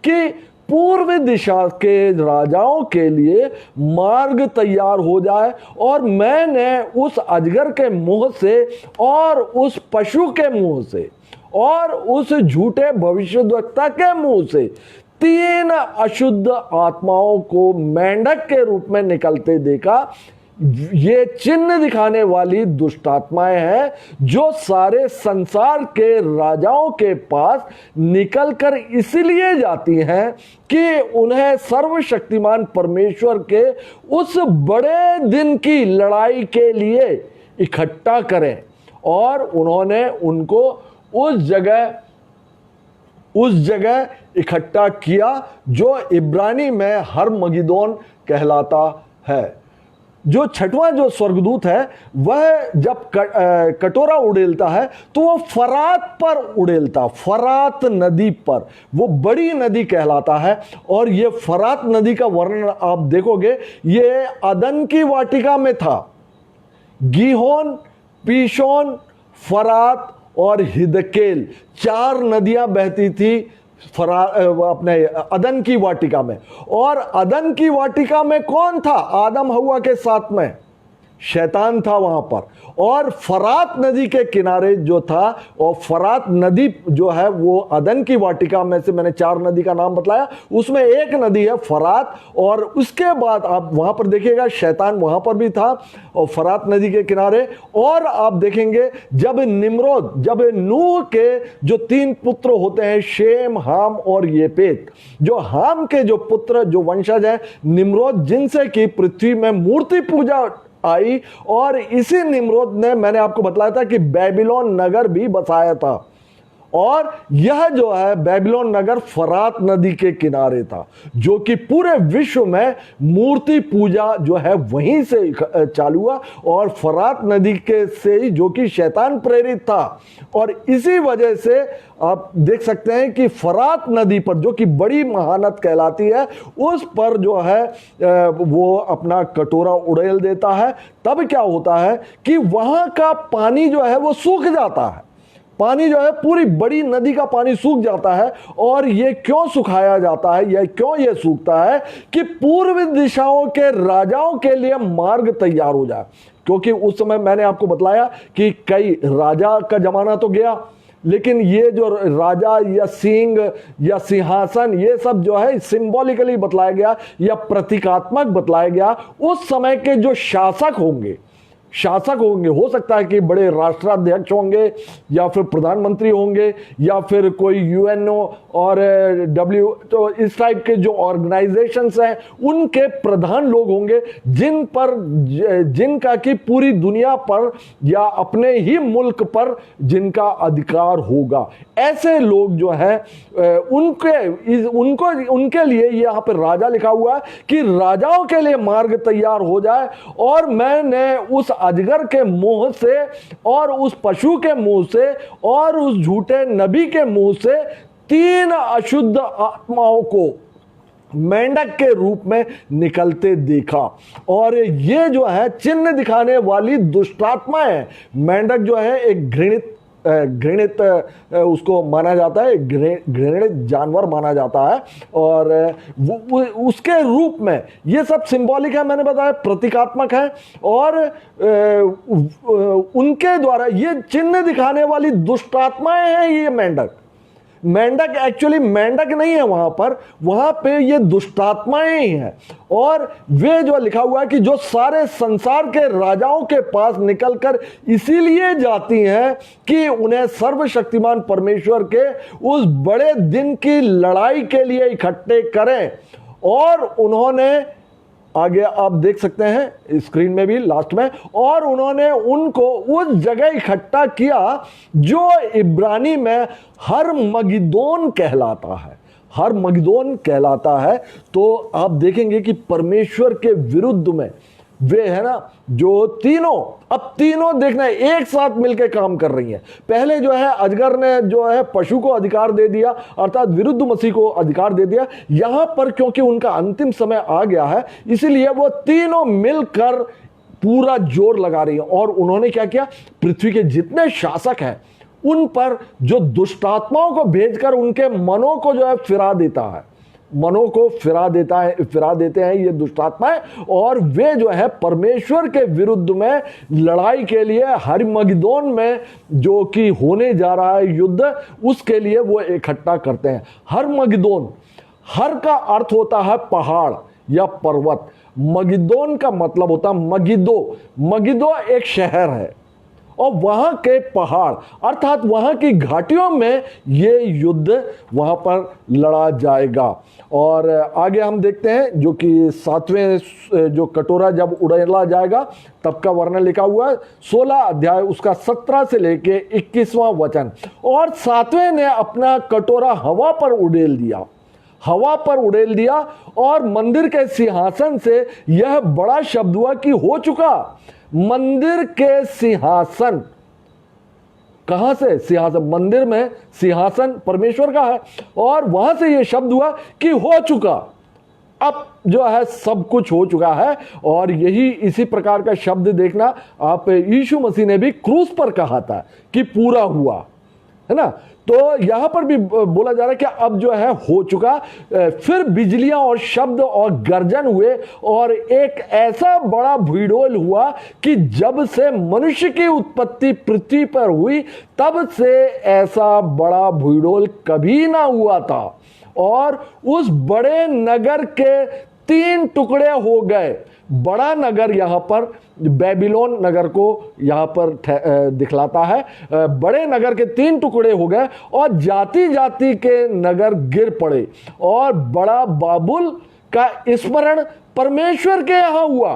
कि पूर्व दिशा के राजाओं के लिए मार्ग तैयार हो जाए। और मैंने उस अजगर के मुंह से और उस पशु के मुंह से और उस झूठे भविष्यद्वक्ता के मुंह से 3 अशुद्ध आत्माओं को मेंढक के रूप में निकलते देखा। ये चिन्ह दिखाने वाली दुष्ट आत्माएं हैं जो सारे संसार के राजाओं के पास निकलकर इसलिए जाती हैं कि उन्हें सर्वशक्तिमान परमेश्वर के उस बड़े दिन की लड़ाई के लिए इकट्ठा करें। और उन्होंने उनको उस जगह इकट्ठा किया जो इब्रानी में हरमगिदोन कहलाता है। जो छठवां जो स्वर्गदूत है वह जब कटोरा उड़ेलता है तो वो फरात पर उड़ेलता, फरात नदी पर, वो बड़ी नदी कहलाता है। और ये फरात नदी का वर्णन आप देखोगे, ये अदन की वाटिका में था। गीहोन, पीशोन, फरात और हिदकेल 4 नदियां बहती थी अपने अदन की वाटिका में। और अदन की वाटिका में कौन था? आदम हव्वा के साथ में शैतान था वहां पर। और फरात नदी के किनारे जो था, और फरात नदी जो है वो अदन की वाटिका में से मैंने 4 नदी का नाम बतलाया, उसमें एक नदी है फरात। और उसके बाद आप वहां पर देखिएगा शैतान वहां पर भी था और फरात नदी के किनारे। और आप देखेंगे जब निम्रोद, जब नूह के जो 3 पुत्र होते हैं, शेम, हाम और येपेत, जो हाम के जो पुत्र जो वंशज है निम्रोद, जिनसे कि पृथ्वी में मूर्ति पूजा आई। और इसी निम्रोद ने, मैंने आपको बताया था कि बेबीलोन नगर भी बसाया था। और यह जो है बेबीलोन नगर फरात नदी के किनारे था, जो कि पूरे विश्व में मूर्ति पूजा जो है वहीं से चालू हुआ और फरात नदी के से ही, जो कि शैतान प्रेरित था। और इसी वजह से आप देख सकते हैं कि फरात नदी पर, जो कि बड़ी महानद कहलाती है, उस पर जो है वो अपना कटोरा उड़ेल देता है। तब क्या होता है कि वहां का पानी जो है वो सूख जाता है। पानी जो है पूरी बड़ी नदी का पानी सूख जाता है। और ये क्यों सुखाया जाता है, यह क्यों ये सूखता है कि पूर्व दिशाओं के राजाओं के लिए मार्ग तैयार हो जाए। क्योंकि उस समय मैंने आपको बतलाया कि कई राजा का जमाना तो गया, लेकिन ये जो राजा या सिंह या सिंहासन ये सब जो है सिंबॉलिकली बतलाया गया या प्रतीकात्मक बतलाया गया। उस समय के जो शासक होंगे हो सकता है कि बड़े राष्ट्राध्यक्ष होंगे या फिर प्रधानमंत्री होंगे या फिर कोई यूएनओ और तो इस टाइप के जो ऑर्गेनाइजेशंस हैं उनके प्रधान लोग होंगे जिनका कि पूरी दुनिया पर या अपने ही मुल्क पर जिनका अधिकार होगा। ऐसे लोग जो है उनके लिए यहाँ पर राजा लिखा हुआ है कि राजाओं के लिए मार्ग तैयार हो जाए। और मैंने उस अजगर के मुंह से और उस पशु के मुंह से और उस झूठे नबी के मुंह से 3 अशुद्ध आत्माओं को मेंढक के रूप में निकलते देखा। और ये जो है चिन्ह दिखाने वाली दुष्टात्मा है। मेंढक जो है एक घृणित उसको माना जाता है, घृणित जानवर माना जाता है। और उसके रूप में ये सब सिंबॉलिक है, मैंने बताया प्रतीकात्मक है। और उनके द्वारा ये चिन्ह दिखाने वाली दुष्टात्माएं हैं। ये मेंढक एक्चुअली मेंढक नहीं है, वहां पे ये दुष्टात्माएं ही हैं। और वे जो लिखा हुआ है कि जो सारे संसार के राजाओं के पास निकलकर इसीलिए जाती हैं कि उन्हें सर्वशक्तिमान परमेश्वर के उस बड़े दिन की लड़ाई के लिए इकट्ठे करें। और उन्होंने आगे आप देख सकते हैं स्क्रीन में भी लास्ट में, और उन्होंने उनको उस जगह इकट्ठा किया जो इब्रानी में हरमगिदोन कहलाता है। तो आप देखेंगे कि परमेश्वर के विरुद्ध में वे है ना जो तीनों देखना है एक साथ मिलकर काम कर रही हैं। पहले जो है अजगर ने जो है पशु को अधिकार दे दिया, अर्थात विरुद्ध मसीह को अधिकार दे दिया। यहां पर क्योंकि उनका अंतिम समय आ गया है, इसीलिए वो तीनों मिलकर पूरा जोर लगा रही है। और उन्होंने क्या किया, पृथ्वी के जितने शासक हैं उन पर जो दुष्टात्माओं को भेजकर उनके मनों को जो है फिरा देते हैं ये दुष्टात्माएं। और वे जो है परमेश्वर के विरुद्ध में लड़ाई के लिए हरमगिदोन में जो कि होने जा रहा है युद्ध, उसके लिए वो इकट्ठा करते हैं। हरमगिदोन, हर का अर्थ होता है पहाड़ या पर्वत। मगिदोन का मतलब होता है मगिदो एक शहर है और वहां के पहाड़ अर्थात वहां की घाटियों में ये युद्ध वहां पर लड़ा जाएगा। और आगे हम देखते हैं जो कि 7वें जो कटोरा जब उड़ेला जाएगा तब का वर्णन लिखा हुआ है, 16 अध्याय उसका 17 से लेके 21वां वचन। और 7वें ने अपना कटोरा हवा पर उड़ेल दिया और मंदिर के सिंहासन से यह बड़ा शब्द हुआ कि हो चुका। मंदिर के सिंहासन, कहां से सिंहासन, मंदिर में सिंहासन परमेश्वर का है और वहां से यह शब्द हुआ कि हो चुका। अब जो है सब कुछ हो चुका है। और यही इसी प्रकार का शब्द देखना आप यीशु मसीह ने भी क्रूस पर कहा था कि पूरा हुआ, है ना। तो यहां पर भी बोला जा रहा है कि अब जो है हो चुका। फिर बिजलियां और शब्द और गर्जन हुए और एक ऐसा बड़ा भूडोल हुआ कि जब से मनुष्य की उत्पत्ति पृथ्वी पर हुई तब से ऐसा बड़ा भूडोल कभी ना हुआ था। और उस बड़े नगर के 3 टुकड़े हो गए। बड़ा नगर यहां पर बेबीलोन नगर को यहां पर दिखलाता है। बड़े नगर के 3 टुकड़े हो गए और जाति जाति के नगर गिर पड़े और बड़ा बाबुल का स्मरण परमेश्वर के यहां हुआ।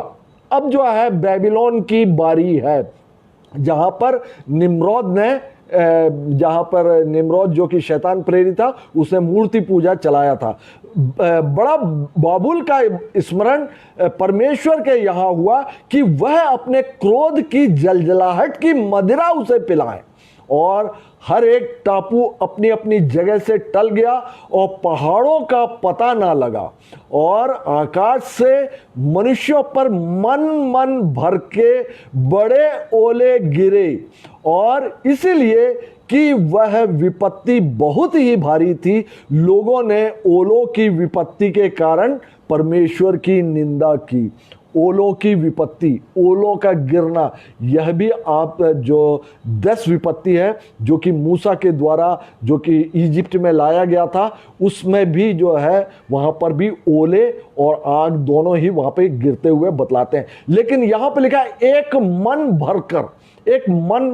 अब जो है बेबीलोन की बारी है जहां पर निम्रोद जो कि शैतान प्रेरित था उसने मूर्ति पूजा चलाया था। बड़ा बाबुल का स्मरण परमेश्वर के यहां हुआ कि वह अपने क्रोध की जलजलाहट की मदिरा उसे पिलाए। और हर एक टापू अपनी अपनी जगह से टल गया और पहाड़ों का पता ना लगा और आकाश से मनुष्यों पर मन भर के बड़े ओले गिरे और इसीलिए कि वह विपत्ति बहुत ही भारी थी, लोगों ने ओलों की विपत्ति के कारण परमेश्वर की निंदा की। ओलों की विपत्ति, ओलों का गिरना, यह भी आप जो 10 विपत्ति है जो कि मूसा के द्वारा जो कि इजिप्ट में लाया गया था, उसमें भी जो है वहां पर भी ओले और आग दोनों ही वहां पे गिरते हुए बतलाते हैं। लेकिन यहां पे लिखा है एक मन भरकर, एक मन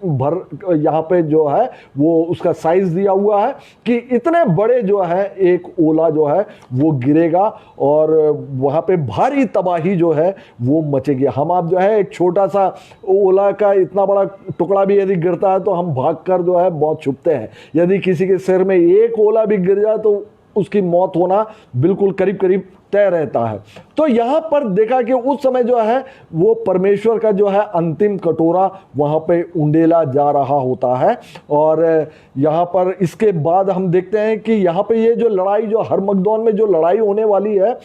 भर, यहां पे जो है वो उसका साइज दिया हुआ है कि इतने बड़े जो है एक ओला जो है वो गिरेगा और वहां पे भारी तबाही जो है वो मचेगी। हम आप जो है एक छोटा सा ओला का इतना बड़ा टुकड़ा भी यदि गिरता है तो हम भागकर जो है बहुत छुपते हैं। यदि किसी के सिर में एक ओला भी गिर जाए तो उसकी मौत होना बिल्कुल करीब करीब तय रहता है। तो यहां पर देखा कि उस समय जो है वो परमेश्वर का जो है अंतिम कटोरा वहां पे उंडेला जा रहा होता है। और यहां पर इसके बाद हम देखते हैं कि यहां पे ये जो लड़ाई, जो हरमगदोन में जो लड़ाई होने वाली है,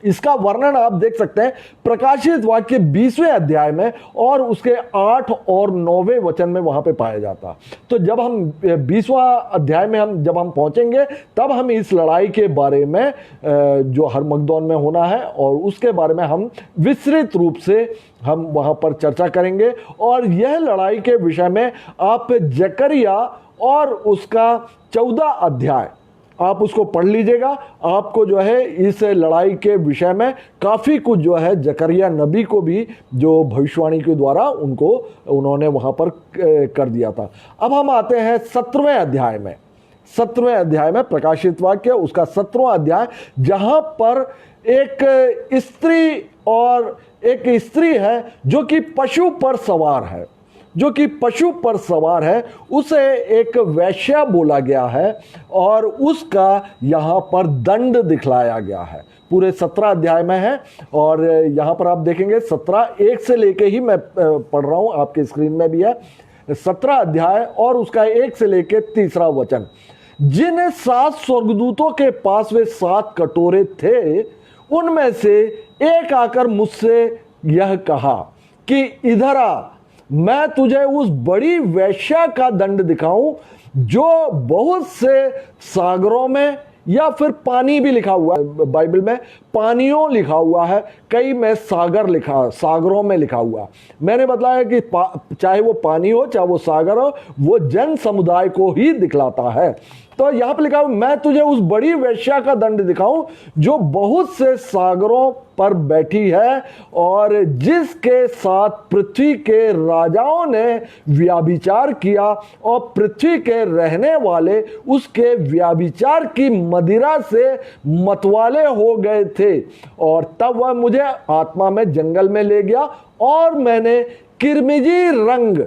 इसका वर्णन आप देख सकते हैं प्रकाशित वाक्य 20वें अध्याय में और उसके 8 और 9वें वचन में वहां पे पाया जाता। तो जब हम 20वां अध्याय में जब हम पहुंचेंगे तब हम इस लड़ाई के बारे में जो हरमगदोन में होना है और उसके बारे में हम विस्तृत रूप से हम वहां पर चर्चा करेंगे। और यह लड़ाई के विषय में आप जकरिया और उसका 14 अध्याय आप उसको पढ़ लीजिएगा। आपको जो है इस लड़ाई के विषय में काफ़ी कुछ जो है जकरिया नबी को भी जो भविष्यवाणी के द्वारा उन्होंने वहाँ पर कर दिया था। अब हम आते हैं 17वें अध्याय में। 17वें अध्याय में प्रकाशित वाक्य उसका 17वां अध्याय, जहाँ पर एक स्त्री है जो कि पशु पर सवार है, जो कि पशु पर सवार है, उसे एक वेश्या बोला गया है और उसका यहाँ पर दंड दिखलाया गया है। पूरे 17 अध्याय में है और यहाँ पर आप देखेंगे 17:1 से लेके ही मैं पढ़ रहा हूँ, आपके स्क्रीन में भी है। 17 अध्याय और उसका 1 से लेके 3रा वचन। जिन 7 स्वर्गदूतों के पास वे 7 कटोरे थे, उनमें से एक आकर मुझसे यह कहा कि इधर आ, मैं तुझे उस बड़ी वेश्या का दंड दिखाऊं जो बहुत से सागरों में, या फिर पानी भी लिखा हुआ है बाइबल में, पानियों लिखा हुआ है, कई में सागरों में लिखा हुआ। मैंने बताया कि चाहे वो पानी हो चाहे वो सागर हो, वो जन समुदाय को ही दिखलाता है। तो यहां पर लिखा हुआ, मैं तुझे उस बड़ी वेश्या का दंड दिखाऊं जो बहुत से सागरों पर बैठी है और जिसके साथ पृथ्वी के राजाओं ने व्याभिचार किया और पृथ्वी के रहने वाले उसके व्याभिचार की मदिरा से मतवाले हो गए थे। और तब वह मुझे आत्मा में जंगल में ले गया और मैंने किरमिजी रंग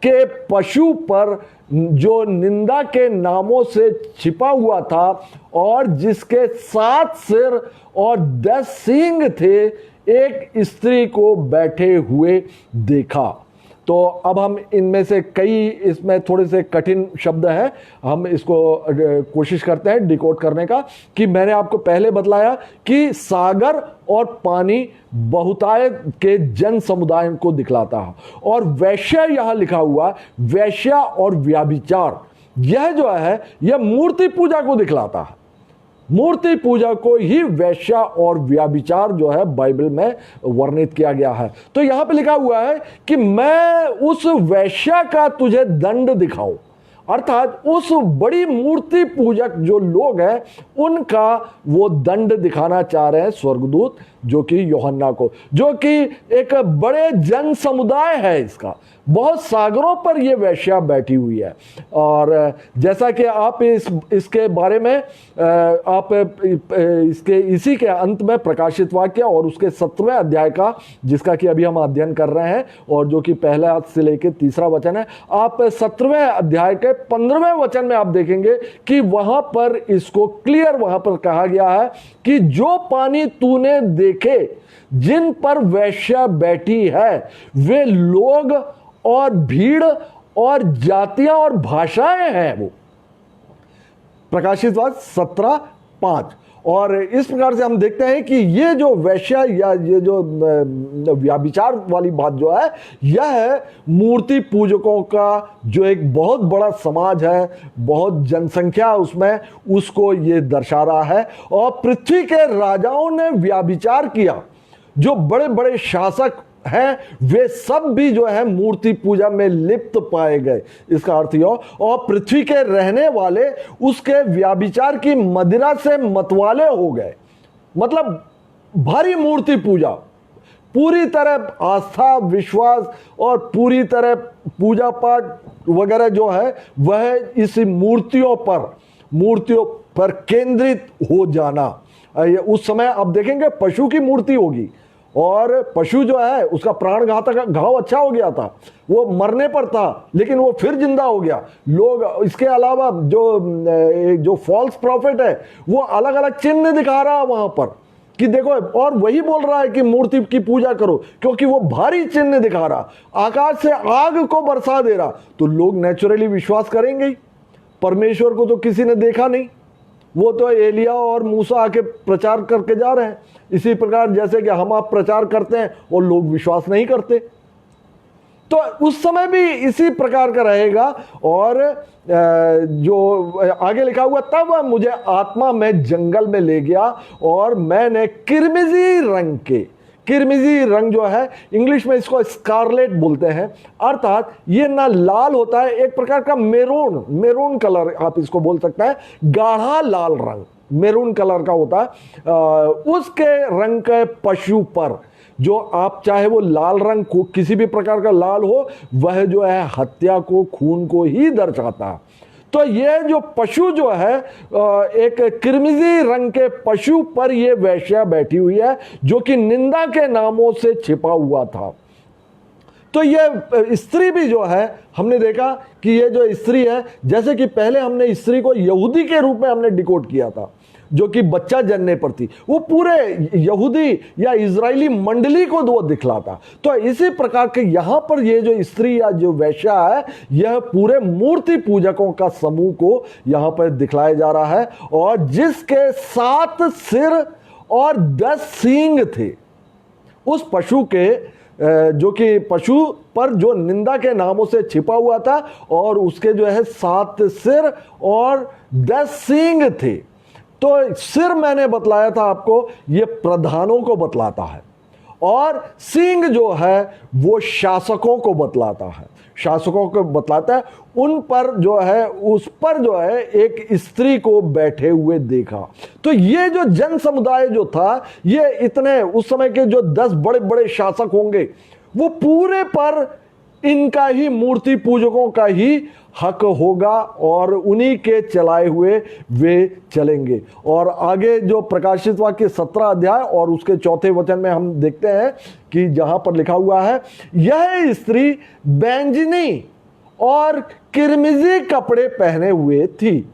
के पशु पर जो निंदा के नामों से छिपा हुआ था और जिसके 7 सिर और 10 सींग थे, एक स्त्री को बैठे हुए देखा। तो अब हम इनमें से कई, इसमें थोड़े से कठिन शब्द हैं, हम इसको कोशिश करते हैं डिकोड करने का। कि मैंने आपको पहले बतलाया कि सागर और पानी बहुतायत के जन समुदाय को दिखलाता है और वैश्या यहां लिखा हुआ, वैश्या और व्याभिचार, यह जो है यह मूर्ति पूजा को दिखलाता है। मूर्ति पूजा को ही वैश्या और व्याभिचार जो है बाइबल में वर्णित किया गया है। तो यहां पे लिखा हुआ है कि मैं उस वैश्या का तुझे दंड दिखाऊं, अर्थात उस बड़ी मूर्ति पूजक जो लोग हैं उनका वो दंड दिखाना चाह रहे हैं स्वर्गदूत, जो कि यूहन्ना को, जो कि एक बड़े जन समुदाय है, इसका बहुत सागरों पर ये वेश्या बैठी हुई है। और जैसा कि आप इसके बारे में आप इसके इसी के अंत में प्रकाशित वाक्य और उसके 17वें अध्याय का, जिसका कि अभी हम अध्ययन कर रहे हैं और जो कि पहले से लेकर 3रा वचन है, आप 17वें अध्याय के 15वें वचन में आप देखेंगे कि वहां पर इसको क्लियर वहां पर कहा गया है कि जो पानी तूने देखे जिन पर वेश्या बैठी है वे लोग और भीड़ और जातियां और भाषाएं हैं। वो प्रकाशित वाक्य 17:5। और इस प्रकार से हम देखते हैं कि ये जो वैश्या या ये जो व्याभिचार वाली बात जो है, यह है मूर्ति पूजकों का जो एक बहुत बड़ा समाज है, बहुत जनसंख्या उसमें, उसको ये दर्शा रहा है। और पृथ्वी के राजाओं ने व्याभिचार किया, जो बड़े बड़े शासक हैं वे सब भी जो है मूर्ति पूजा में लिप्त पाए गए। इसका अर्थ यह, और पृथ्वी के रहने वाले उसके व्याभिचार की मदिरा से मतवाले हो गए। मतलब भारी मूर्ति पूजा, पूरी तरह आस्था विश्वास और पूरी तरह पूजा पाठ वगैरह जो है वह इस मूर्तियों पर केंद्रित हो जाना। उस समय आप देखेंगे पशु की मूर्ति होगी, और पशु जो है उसका प्राण घातक घाव अच्छा हो गया था, वो मरने पर था लेकिन वो फिर जिंदा हो गया। लोग इसके अलावा जो फॉल्स प्रॉफिट है वो अलग अलग चिन्ह दिखा रहा है वहां पर कि देखो, और वही बोल रहा है कि मूर्ति की पूजा करो, क्योंकि वो भारी चिन्ह दिखा रहा, आकाश से आग को बरसा दे रहा। तो लोग नेचुरली विश्वास करेंगे ही। परमेश्वर को तो किसी ने देखा नहीं, वो तो एलिया और मूसा आके प्रचार करके जा रहे हैं। इसी प्रकार जैसे कि हम आप प्रचार करते हैं और लोग विश्वास नहीं करते, तो उस समय भी इसी प्रकार का रहेगा। और जो आगे लिखा हुआ, तब वह मुझे आत्मा में जंगल में ले गया और मैंने किरमिजी रंग जो है, इंग्लिश में इसको स्कारलेट बोलते हैं, अर्थात ये ना लाल होता है, एक प्रकार का मेरून कलर आप इसको बोल सकते हैं, गाढ़ा लाल रंग मेरून कलर का होता है। उसके रंग के पशु पर, जो आप चाहे वो लाल रंग को किसी भी प्रकार का लाल हो, वह जो है हत्या को, खून को ही दर्शाता है। तो ये जो पशु जो है, एक किरमिजी रंग के पशु पर ये वैश्या बैठी हुई है, जो कि निंदा के नामों से छिपा हुआ था। तो ये स्त्री भी जो है, हमने देखा कि ये जो स्त्री है, जैसे कि पहले हमने स्त्री को यहूदी के रूप में हमने डिकोड किया था, जो कि बच्चा जनने पर थी, वो पूरे यहूदी या इजरायली मंडली को वो दिखलाता। तो इसी प्रकार के यहां पर ये जो स्त्री या जो वैश्या है, यह पूरे मूर्ति पूजकों का समूह को यहां पर दिखलाया जा रहा है, और जिसके 7 सिर और 10 सींग थे। उस पशु के जो कि पशु पर जो निंदा के नामों से छिपा हुआ था, और उसके जो है 7 सिर और 10 सींग थे। तो सिर मैंने बतलाया था आपको, ये प्रधानों को बतलाता है, और सींग जो है वो शासकों को बतलाता है, शासकों को बतलाता है। उन पर जो है, उस पर जो है एक स्त्री को बैठे हुए देखा। तो ये जो जन समुदाय जो था, ये इतने उस समय के जो 10 बड़े बड़े शासक होंगे, वो पूरे पर इनका ही, मूर्ति पूजकों का ही हक होगा, और उन्हीं के चलाए हुए वे चलेंगे। और आगे जो प्रकाशित वाक्य 17 अध्याय और उसके 4 वचन में हम देखते हैं कि जहां पर लिखा हुआ है, यह स्त्री बैंजनी और किरमिजी कपड़े पहने हुए थी,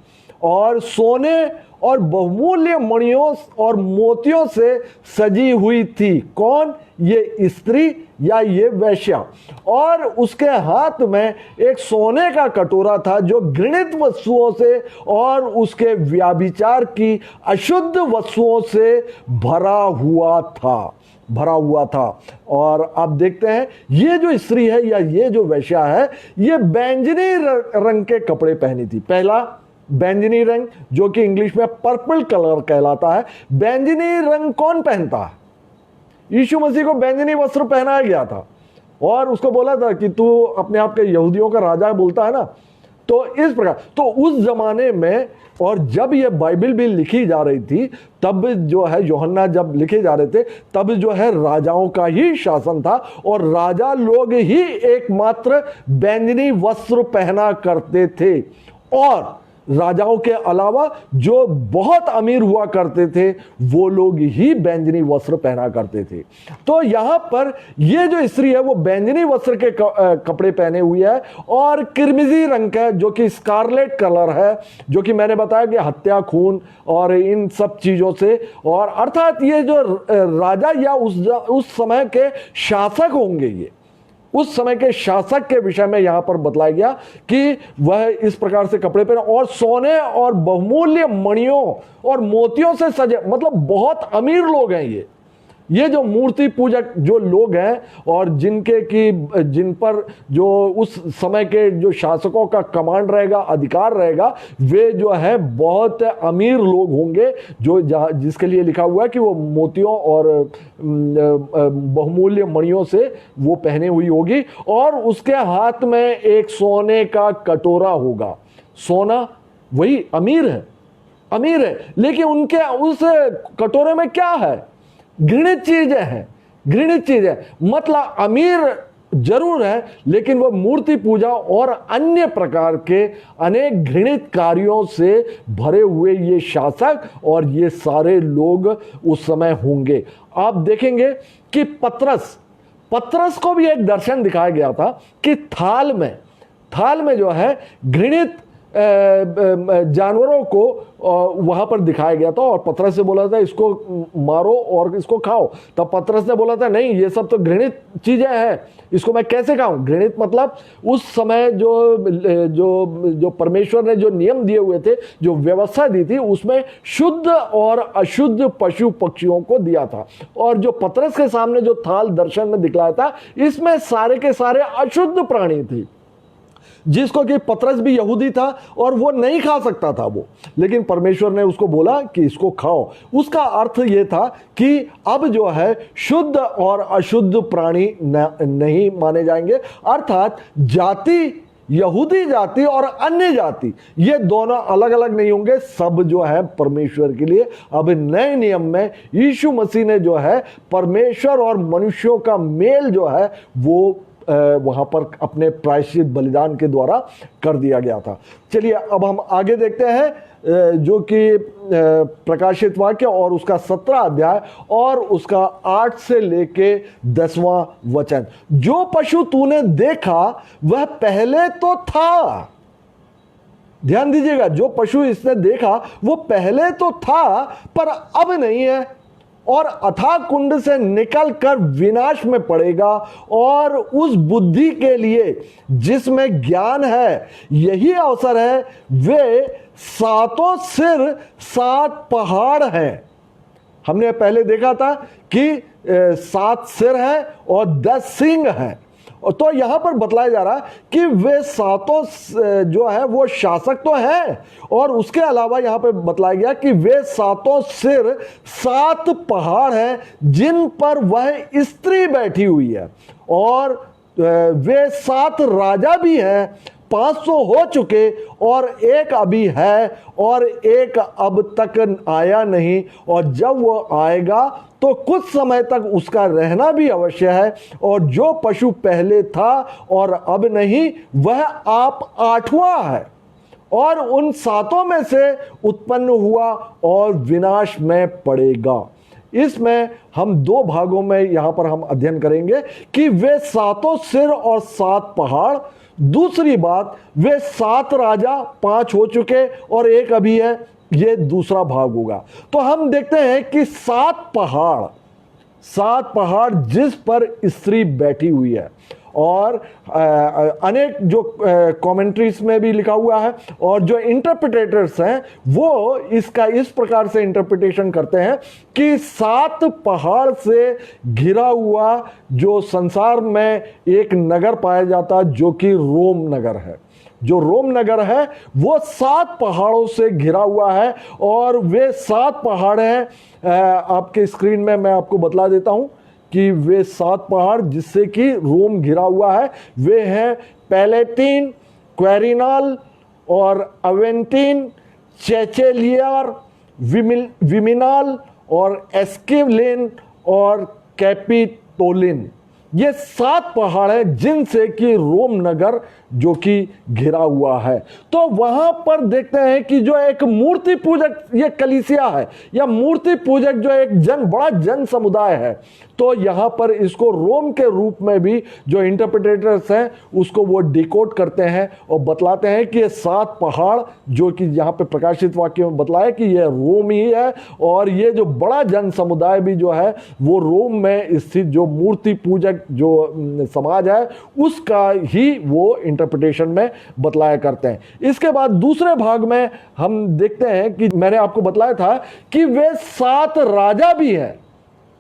और सोने और बहुमूल्य मणियों और मोतियों से सजी हुई थी। कौन? ये स्त्री या ये वैश्या। और उसके हाथ में एक सोने का कटोरा था, जो घृणित वस्तुओं से और उसके व्याभिचार की अशुद्ध वस्तुओं से भरा हुआ था। और आप देखते हैं, ये जो स्त्री है या ये जो वैश्या है, ये बैंजनी रंग के कपड़े पहनी थी। पहला बैंजनी रंग, जो कि इंग्लिश में पर्पल कलर कहलाता है। बैंजनी रंग कौन पहनता है? यीशु मसीह को बैंजनी वस्त्र पहनाया गया था, और उसको बोला था कि तू अपने आप के यहूदियों का राजा बोलता है ना। तो इस प्रकार, तो उस जमाने में, और जब ये बाइबल भी लिखी जा रही थी, तब जो है यूहन्ना जब लिखे जा रहे थे, तब जो है राजाओं का ही शासन था, और राजा लोग ही एकमात्र बैंजनी वस्त्र पहना करते थे। और राजाओं के अलावा जो बहुत अमीर हुआ करते थे, वो लोग ही बैंजनी वस्त्र पहना करते थे। तो यहां पर ये जो स्त्री है, वो बैंजनी वस्त्र के कपड़े पहने हुई है, और किरमिजी रंग का, जो कि स्कारलेट कलर है, जो कि मैंने बताया कि हत्या, खून और इन सब चीजों से, और अर्थात ये जो राजा या उस समय के शासक होंगे, ये उस समय के शासक के विषय में यहां पर बतलाया गया कि वह इस प्रकार से कपड़े पहने और सोने और बहुमूल्य मणियों और मोतियों से सजे, मतलब बहुत अमीर लोग हैं ये जो मूर्ति पूजक जो लोग हैं और जिन पर जो उस समय के जो शासकों का कमांड रहेगा, अधिकार रहेगा, वे जो है बहुत अमीर लोग होंगे, जो जिसके लिए लिखा हुआ है कि वो मोतियों और बहुमूल्य मणियों से वो पहने हुई होगी और उसके हाथ में एक सोने का कटोरा होगा। सोना वही अमीर है, लेकिन उनके उस कटोरे में क्या है? घृणित चीज है। मतलब अमीर जरूर है, लेकिन वह मूर्ति पूजा और अन्य प्रकार के अनेक घृणित कार्यों से भरे हुए ये शासक और ये सारे लोग उस समय होंगे। आप देखेंगे कि पतरस को भी एक दर्शन दिखाया गया था कि थाल में जो है घृणित जानवरों को वहां पर दिखाया गया था और पतरस से बोला था इसको मारो और इसको खाओ। तब पतरस ने बोला था नहीं, ये सब तो घृणित चीजें हैं, इसको मैं कैसे खाऊं? घृणित मतलब उस समय जो परमेश्वर ने जो नियम दिए हुए थे, जो व्यवस्था दी थी, उसमें शुद्ध और अशुद्ध पशु पक्षियों को दिया था। और जो पतरस के सामने जो थाल दर्शन में दिखलाया था, इसमें सारे के सारे अशुद्ध प्राणी थे, जिसको कि पतरस भी यहूदी था और वो नहीं खा सकता था वो, लेकिन परमेश्वर ने उसको बोला कि इसको खाओ। उसका अर्थ ये था कि अब जो है शुद्ध और अशुद्ध प्राणी नहीं माने जाएंगे, अर्थात जाति, यहूदी जाति और अन्य जाति, ये दोनों अलग अलग नहीं होंगे, सब जो है परमेश्वर के लिए। अब नए नियम में यीशु मसीह ने जो है परमेश्वर और मनुष्यों का मेल जो है वो वहां पर अपने प्रायश्चित बलिदान के द्वारा कर दिया गया था। चलिए अब हम आगे देखते हैं, जो कि प्रकाशित वाक्य और उसका 17 अध्याय और उसका 8 से लेके 10वां वचन। जो पशु तूने देखा वह पहले तो था, ध्यान दीजिएगा, जो पशु इसने देखा वो पहले तो था पर अब नहीं है, और अथाह कुंड से निकलकर विनाश में पड़ेगा। और उस बुद्धि के लिए जिसमें ज्ञान है यही अवसर है, वे 7 सिर 7 पहाड़ हैं। हमने पहले देखा था कि 7 सिर हैं और 10 सींग हैं, तो यहां पर बतलाया जा रहा है कि वे 7 जो है वो शासक तो हैं, और उसके अलावा यहां पर बतलाया गया कि वे 7 सिर 7 पहाड़ हैं जिन पर वह स्त्री बैठी हुई है, और वे 7 राजा भी हैं। 500 हो चुके और एक अभी है और एक अब तक आया नहीं, और जब वो आएगा तो कुछ समय तक उसका रहना भी अवश्य है। और जो पशु पहले था और अब नहीं, वह आप 8वां है और उन 7 में से उत्पन्न हुआ और विनाश में पड़ेगा। इसमें हम 2 भागों में यहां पर हम अध्ययन करेंगे कि वे 7 सिर और 7 पहाड़। दूसरी बात, वे 7 राजा, 5 हो चुके और एक अभी है, ये दूसरा भाग होगा। तो हम देखते हैं कि 7 पहाड़ जिस पर स्त्री बैठी हुई है, और अनेक जो कमेंट्रीज में भी लिखा हुआ है, और जो इंटरप्रिटेटर्स हैं वो इसका इस प्रकार से इंटरप्रिटेशन करते हैं कि 7 पहाड़ से घिरा हुआ जो संसार में एक नगर पाया जाता, जो कि रोम नगर है। जो रोम नगर है वो 7 पहाड़ों से घिरा हुआ है, और वे 7 पहाड़ हैं। आपके स्क्रीन में मैं आपको बतला देता हूं कि वे 7 पहाड़ जिससे कि रोम घिरा हुआ है, वे हैं पैलेटीन, क्वेरिनाल और अवेंटीन, चेचेलियर, विमिनाल और एस्किवलिन और कैपिटोलिन। ये 7 पहाड़ हैं जिनसे कि रोम नगर जो कि घिरा हुआ है। तो वहां पर देखते हैं कि जो एक मूर्ति पूजक ये कलीसिया है, या मूर्ति पूजक जो एक बड़ा जन समुदाय है, तो यहां पर इसको रोम के रूप में भी जो इंटरप्रिटेटर्स हैं उसको वो डिकोड करते हैं और बतलाते हैं कि ये 7 पहाड़ जो कि यहां पे प्रकाशित वाक्य में बतलाया कि ये रोम ही है, और ये जो बड़ा जन समुदाय भी जो है वो रोम में स्थित जो मूर्ति पूजक जो समाज है उसका ही वो इंटरप्रिटेशन में बतलाया करते हैं। इसके बाद दूसरे भाग में हम देखते हैं कि मैंने आपको बतलाया था कि वे 7 राजा भी हैं,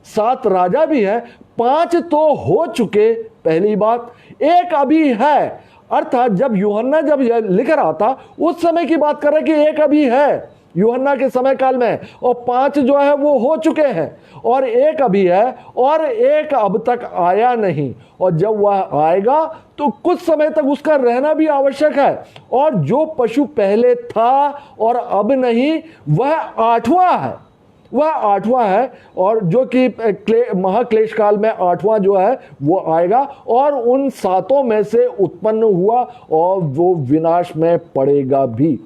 7 राजा भी हैं, 5 तो हो चुके, पहली बात, एक अभी है। अर्थात जब यूहन्ना जब लिख रहा था उस समय की बात कर रहे कि एक अभी है यूहन्ना के समय काल में, और 5 जो है वो हो चुके हैं, और एक अभी है, और एक अब तक आया नहीं, और जब वह आएगा तो कुछ समय तक उसका रहना भी आवश्यक है। और जो पशु पहले था और अब नहीं, वह 8वां है, वह 8वां है, और जो कि महाक्लेश काल में 8वां जो है वो आएगा और उन 7 में से उत्पन्न हुआ और वो विनाश में पड़ेगा भी।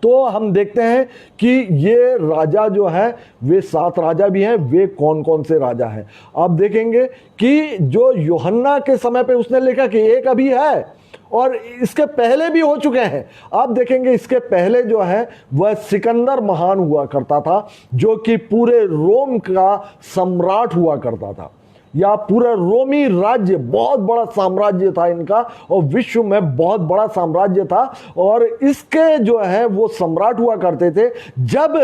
तो हम देखते हैं कि ये राजा जो है वे 7 राजा भी हैं। वे कौन कौन से राजा हैं आप देखेंगे कि जो यूहन्ना के समय पे उसने लिखा कि एक अभी है, और इसके पहले भी हो चुके हैं। आप देखेंगे इसके पहले जो है वह सिकंदर महान हुआ करता था, जो कि पूरे रोम का सम्राट हुआ करता था, या पूरा रोमी राज्य, बहुत बड़ा साम्राज्य था इनका, और विश्व में बहुत बड़ा साम्राज्य था। और इसके जो है वो सम्राट हुआ करते थे। जब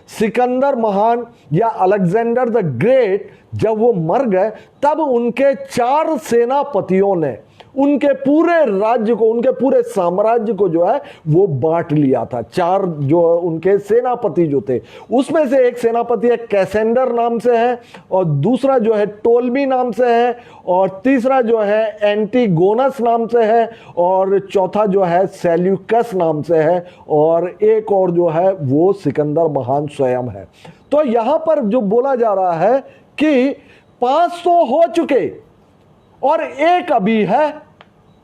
सिकंदर महान या अलेक्जेंडर द ग्रेट जब वो मर गए, तब उनके 4 सेनापतियों ने उनके पूरे राज्य को, उनके पूरे साम्राज्य को जो है वो बांट लिया था। 4 जो उनके सेनापति जो थे, उसमें से एक सेनापति है कैसेंडर नाम से है, और दूसरा जो है टोलमी नाम से है, और तीसरा जो है एंटीगोनस नाम से है, और चौथा जो है सेल्यूकस नाम से है, और एक और जो है वो सिकंदर महान स्वयं है। तो यहां पर जो बोला जा रहा है कि 500 हो चुके और एक अभी है।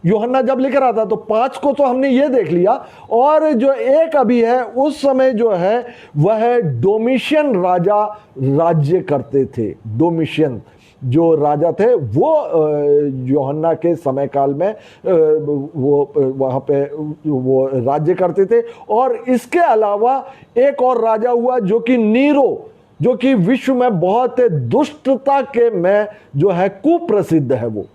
यूहन्ना जब लिख रहा था तो 5 को तो हमने ये देख लिया, और जो एक अभी है उस समय जो है वह डोमिशियन राजा राज्य करते थे। डोमिशियन जो राजा थे वो यूहन्ना के समय काल में वो वहाँ पे वो राज्य करते थे। और इसके अलावा एक और राजा हुआ जो कि नीरो, जो कि विश्व में बहुत दुष्टता के में जो है कुप्रसिद्ध है। वो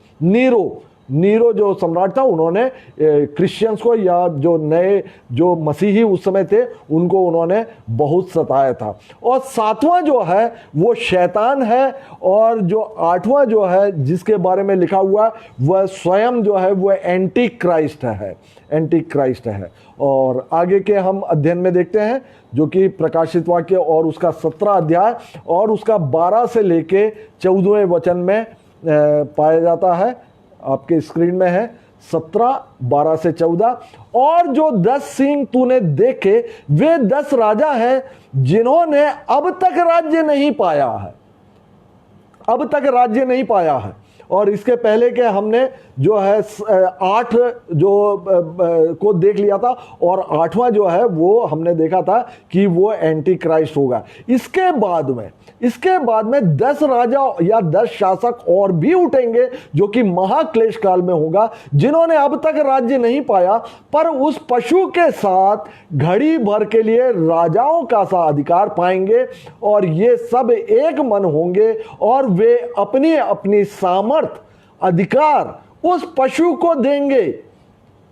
नीरो जो सम्राट था, उन्होंने क्रिश्चियंस को या जो नए जो मसीही उस समय थे उनको उन्होंने बहुत सताया था। और 7वां जो है वो शैतान है, और जो 8वां जो है जिसके बारे में लिखा हुआ वह स्वयं जो है वह एंटी क्राइस्ट है। और आगे के हम अध्ययन में देखते हैं जो कि प्रकाशित वाक्य और उसका 17 अध्याय और उसका 12 से लेके 14वें वचन में पाया जाता है। आपके स्क्रीन में है 17, 12 से 14। और जो 10 सींग तूने देखे वे 10 राजा हैं जिन्होंने अब तक राज्य नहीं पाया है। और इसके पहले के हमने जो है 8 जो को देख लिया था, और 8वां जो है वो हमने देखा था कि वो एंटी क्राइस्ट होगा। इसके बाद में 10 राजा या 10 शासक और भी उठेंगे जो कि महाक्लेश काल में होगा, जिन्होंने अब तक राज्य नहीं पाया, पर उस पशु के साथ घड़ी भर के लिए राजाओं का सा अधिकार पाएंगे। और ये सब एक मन होंगे और वे अपनी अपनी सामर्थ अधिकार उस पशु को देंगे।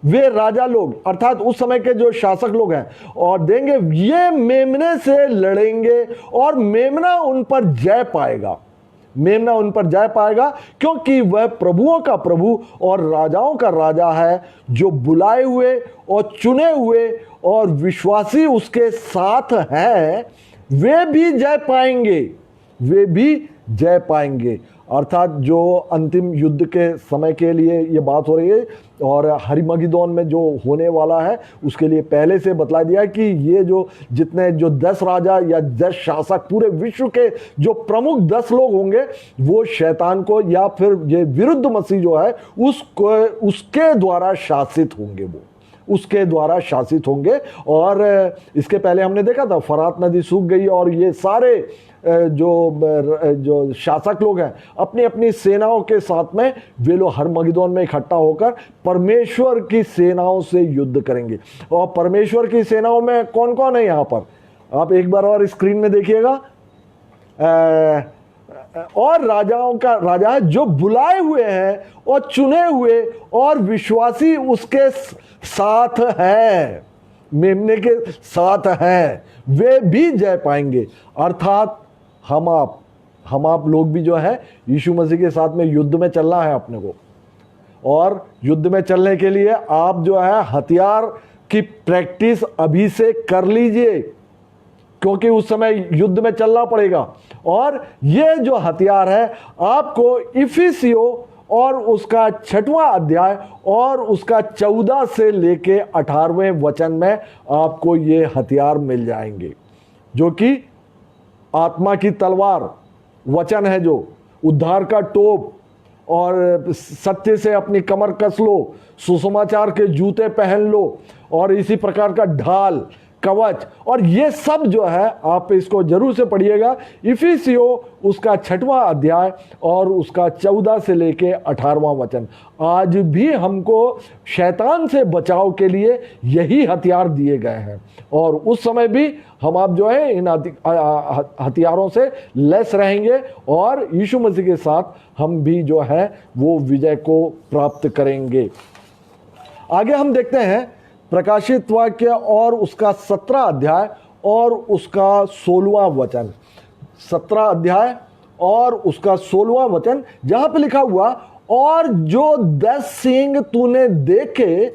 वे राजा लोग अर्थात उस समय के जो शासक लोग हैं, और देंगे। ये मेमने से लड़ेंगे और मेमना उन पर जय पाएगा, क्योंकि वह प्रभुओं का प्रभु और राजाओं का राजा है। जो बुलाए हुए और चुने हुए और विश्वासी उसके साथ हैं, वे भी जय पाएंगे। अर्थात जो अंतिम युद्ध के समय के लिए ये बात हो रही है, और हरिमगिदोन में जो होने वाला है उसके लिए पहले से बतला दिया कि ये जितने 10 राजा या 10 शासक, पूरे विश्व के जो प्रमुख 10 लोग होंगे, वो शैतान को या फिर ये विरुद्ध मसीह जो है उसके द्वारा शासित होंगे। और इसके पहले हमने देखा था फरात नदी सूख गई, और ये सारे जो शासक लोग हैं अपनी अपनी सेनाओं के साथ में वे लोग हरमगिदोन में इकट्ठा होकर परमेश्वर की सेनाओं से युद्ध करेंगे। और परमेश्वर की सेनाओं में कौन कौन है यहाँ पर आप एक बार और स्क्रीन में देखिएगा। और राजाओं का राजा है जो बुलाए हुए हैं और चुने हुए और विश्वासी उसके साथ है, मेमने के साथ है, वे भी जय पाएंगे। अर्थात हम आप लोग भी जो है यीशु मसीह के साथ में युद्ध में चलना है अपने को। और युद्ध में चलने के लिए आप जो है हथियार की प्रैक्टिस अभी से कर लीजिए, क्योंकि उस समय युद्ध में चलना पड़ेगा। और ये जो हथियार है आपको इफिसियो और उसका 6वां अध्याय और उसका 14 से लेके 18वें वचन में आपको ये हथियार मिल जाएंगे, जो कि आत्मा की तलवार वचन है, जो उद्धार का टोप, और सत्य से अपनी कमर कस लो, सुसमाचार के जूते पहन लो, और इसी प्रकार का ढाल, कवच, और ये सब जो है आप इसको जरूर से पढ़िएगा। इफिसियो उसका 6वां अध्याय और उसका 14 से लेके 18वां वचन। आज भी हमको शैतान से बचाव के लिए यही हथियार दिए गए हैं, और उस समय भी हम आप जो है इन हथियारों से लैस रहेंगे, और यीशु मसीह के साथ हम भी जो है वो विजय को प्राप्त करेंगे। आगे हम देखते हैं प्रकाशित वाक्य और उसका 17 अध्याय और उसका 16वां वचन। 17 अध्याय और उसका 16वां वचन, जहां पे लिखा हुआ, और जो 10 सींग तूने देखे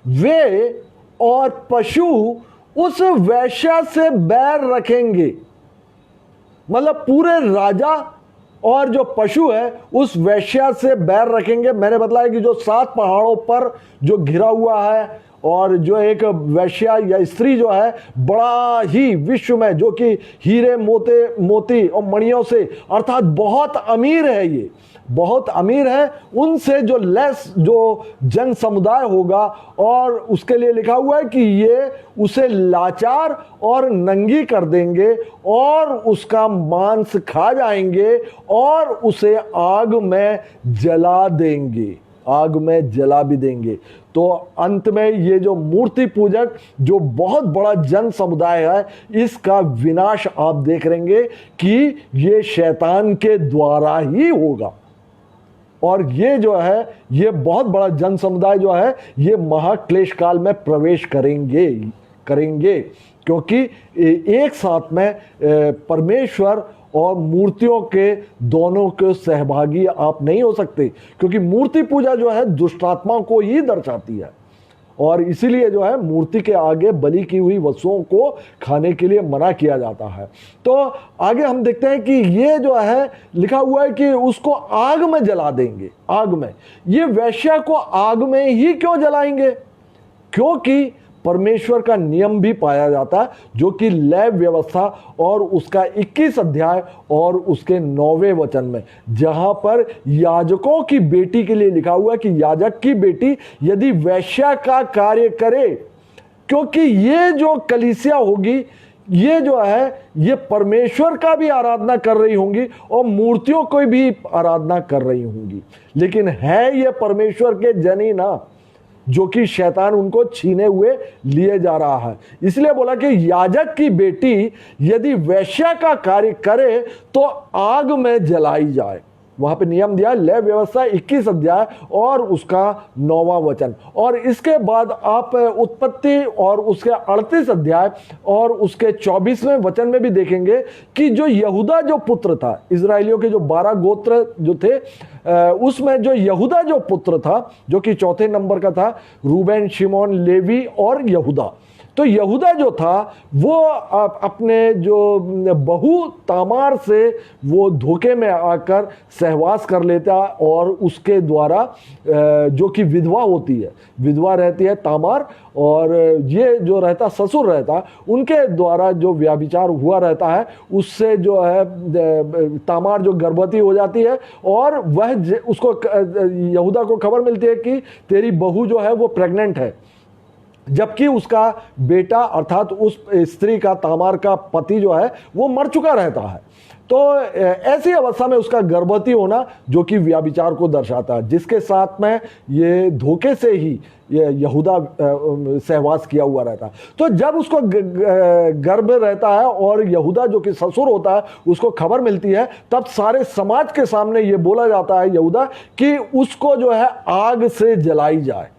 वे और पशु उस वेश्या से बैर रखेंगे। मतलब पूरे राजा और जो पशु है उस वेश्या से बैर रखेंगे। मैंने बताया कि जो 7 पहाड़ों पर जो घिरा हुआ है, और जो एक वेश्या या स्त्री जो है बड़ा ही विश्व में, जो कि हीरे मोती और मणियों से, अर्थात बहुत अमीर है, ये बहुत अमीर है, उनसे जो लेस जो जन समुदाय होगा, और उसके लिए लिखा हुआ है कि ये उसे लाचार और नंगी कर देंगे और उसका मांस खा जाएंगे और उसे आग में जला देंगे, आग में जला भी देंगे। तो अंत में ये जो मूर्ति पूजक जो बहुत बड़ा जन समुदाय है, इसका विनाश आप देख रहेंगे कि ये शैतान के द्वारा ही होगा। और ये जो है ये बहुत बड़ा जन समुदाय जो है ये महाक्लेश काल में प्रवेश करेंगे, क्योंकि एक साथ में परमेश्वर और मूर्तियों के दोनों के सहभागी आप नहीं हो सकते, क्योंकि मूर्ति पूजा जो है दुष्टात्मा को ही दर्शाती है, और इसीलिए जो है मूर्ति के आगे बलि की हुई वस्तुओं को खाने के लिए मना किया जाता है। तो आगे हम देखते हैं कि ये जो है लिखा हुआ है कि उसको आग में जला देंगे। आग में, ये वेश्या को आग में ही क्यों जलाएंगे? क्योंकि परमेश्वर का नियम भी पाया जाता है, जो कि लय व्यवस्था और उसका 21 अध्याय और उसके 9वें वचन में, जहां पर याजकों की बेटी के लिए लिखा हुआ है कि याजक की बेटी यदि वैश्या का कार्य करे, क्योंकि ये जो कलीसिया होगी ये जो है ये परमेश्वर का भी आराधना कर रही होंगी और मूर्तियों को भी आराधना कर रही होंगी, लेकिन है ये परमेश्वर के जन ही ना, जो कि शैतान उनको छीने हुए लिए जा रहा है। इसलिए बोला कि याजक की बेटी यदि वैश्या का कार्य करे तो आग में जलाई जाए। वहां पे नियम दिया, लय व्यवस्था 21 अध्याय और उसका 9वां वचन। और इसके बाद आप उत्पत्ति और उसके 38 अध्याय और उसके 24वें वचन में भी देखेंगे कि जो यहूदा जो पुत्र था, इजराइलियों के जो 12 गोत्र जो थे, उसमें जो यहूदा जो पुत्र था, जो कि चौथे नंबर का था, रूबेन, शिमोन, लेवी और यहूदा। तो यहूदा जो था वो अपने जो बहू तामार से वो धोखे में आकर सहवास कर लेता, और उसके द्वारा जो कि विधवा होती है, विधवा रहती है तामार, और ये जो रहता ससुर रहता, उनके द्वारा जो व्याभिचार हुआ रहता है, उससे जो है तामार जो गर्भवती हो जाती है, और वह उसको यहूदा को खबर मिलती है कि तेरी बहू जो है वो प्रेग्नेंट है, जबकि उसका बेटा अर्थात उस स्त्री का, तामार का पति जो है वो मर चुका रहता है। तो ऐसी अवस्था में उसका गर्भवती होना जो कि व्यभिचार को दर्शाता है, जिसके साथ में ये धोखे से ही ये यहूदा सहवास किया हुआ रहता है। तो जब उसको गर्भ रहता है और यहूदा जो कि ससुर होता है उसको खबर मिलती है, तब सारे समाज के सामने ये बोला जाता है यहूदा कि उसको जो है आग से जलाई जाए,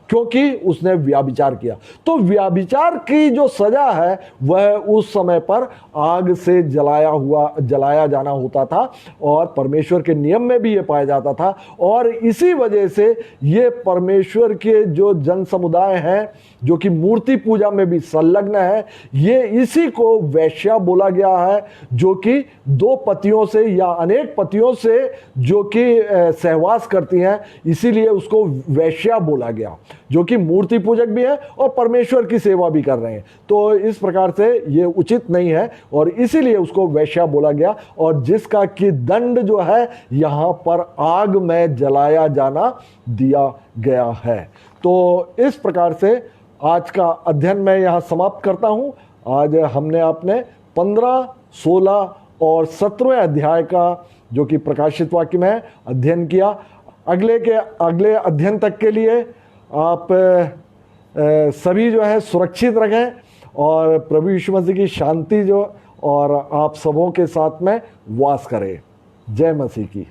क्योंकि उसने व्यभिचार किया। तो व्यभिचार की जो सजा है वह उस समय पर आग से जलाया जाना होता था, और परमेश्वर के नियम में भी ये पाया जाता था। और इसी वजह से ये परमेश्वर के जो जन समुदाय हैं जो कि मूर्ति पूजा में भी संलग्न है, ये इसी को वैश्या बोला गया है, जो कि दो पतियों से या अनेक पतियों से जो कि सहवास करती हैं, इसीलिए उसको वैश्या बोला गया, जो कि मूर्ति पूजक भी है और परमेश्वर की सेवा भी कर रहे हैं। तो इस प्रकार से ये उचित नहीं है और इसीलिए उसको वैश्या बोला गया, और जिसका कि दंड जो है यहाँ पर आग में जलाया जाना दिया गया है। तो इस प्रकार से आज का अध्ययन मैं यहाँ समाप्त करता हूँ। आज हमने अपने 15, 16 और 17वें अध्याय का जो कि प्रकाशित वाक्य में है अध्ययन किया। अगले अध्ययन तक के लिए आप सभी जो है सुरक्षित रहें, और प्रभु यीशु मसीह की शांति जो और आप सबों के साथ में वास करे। जय मसीह की।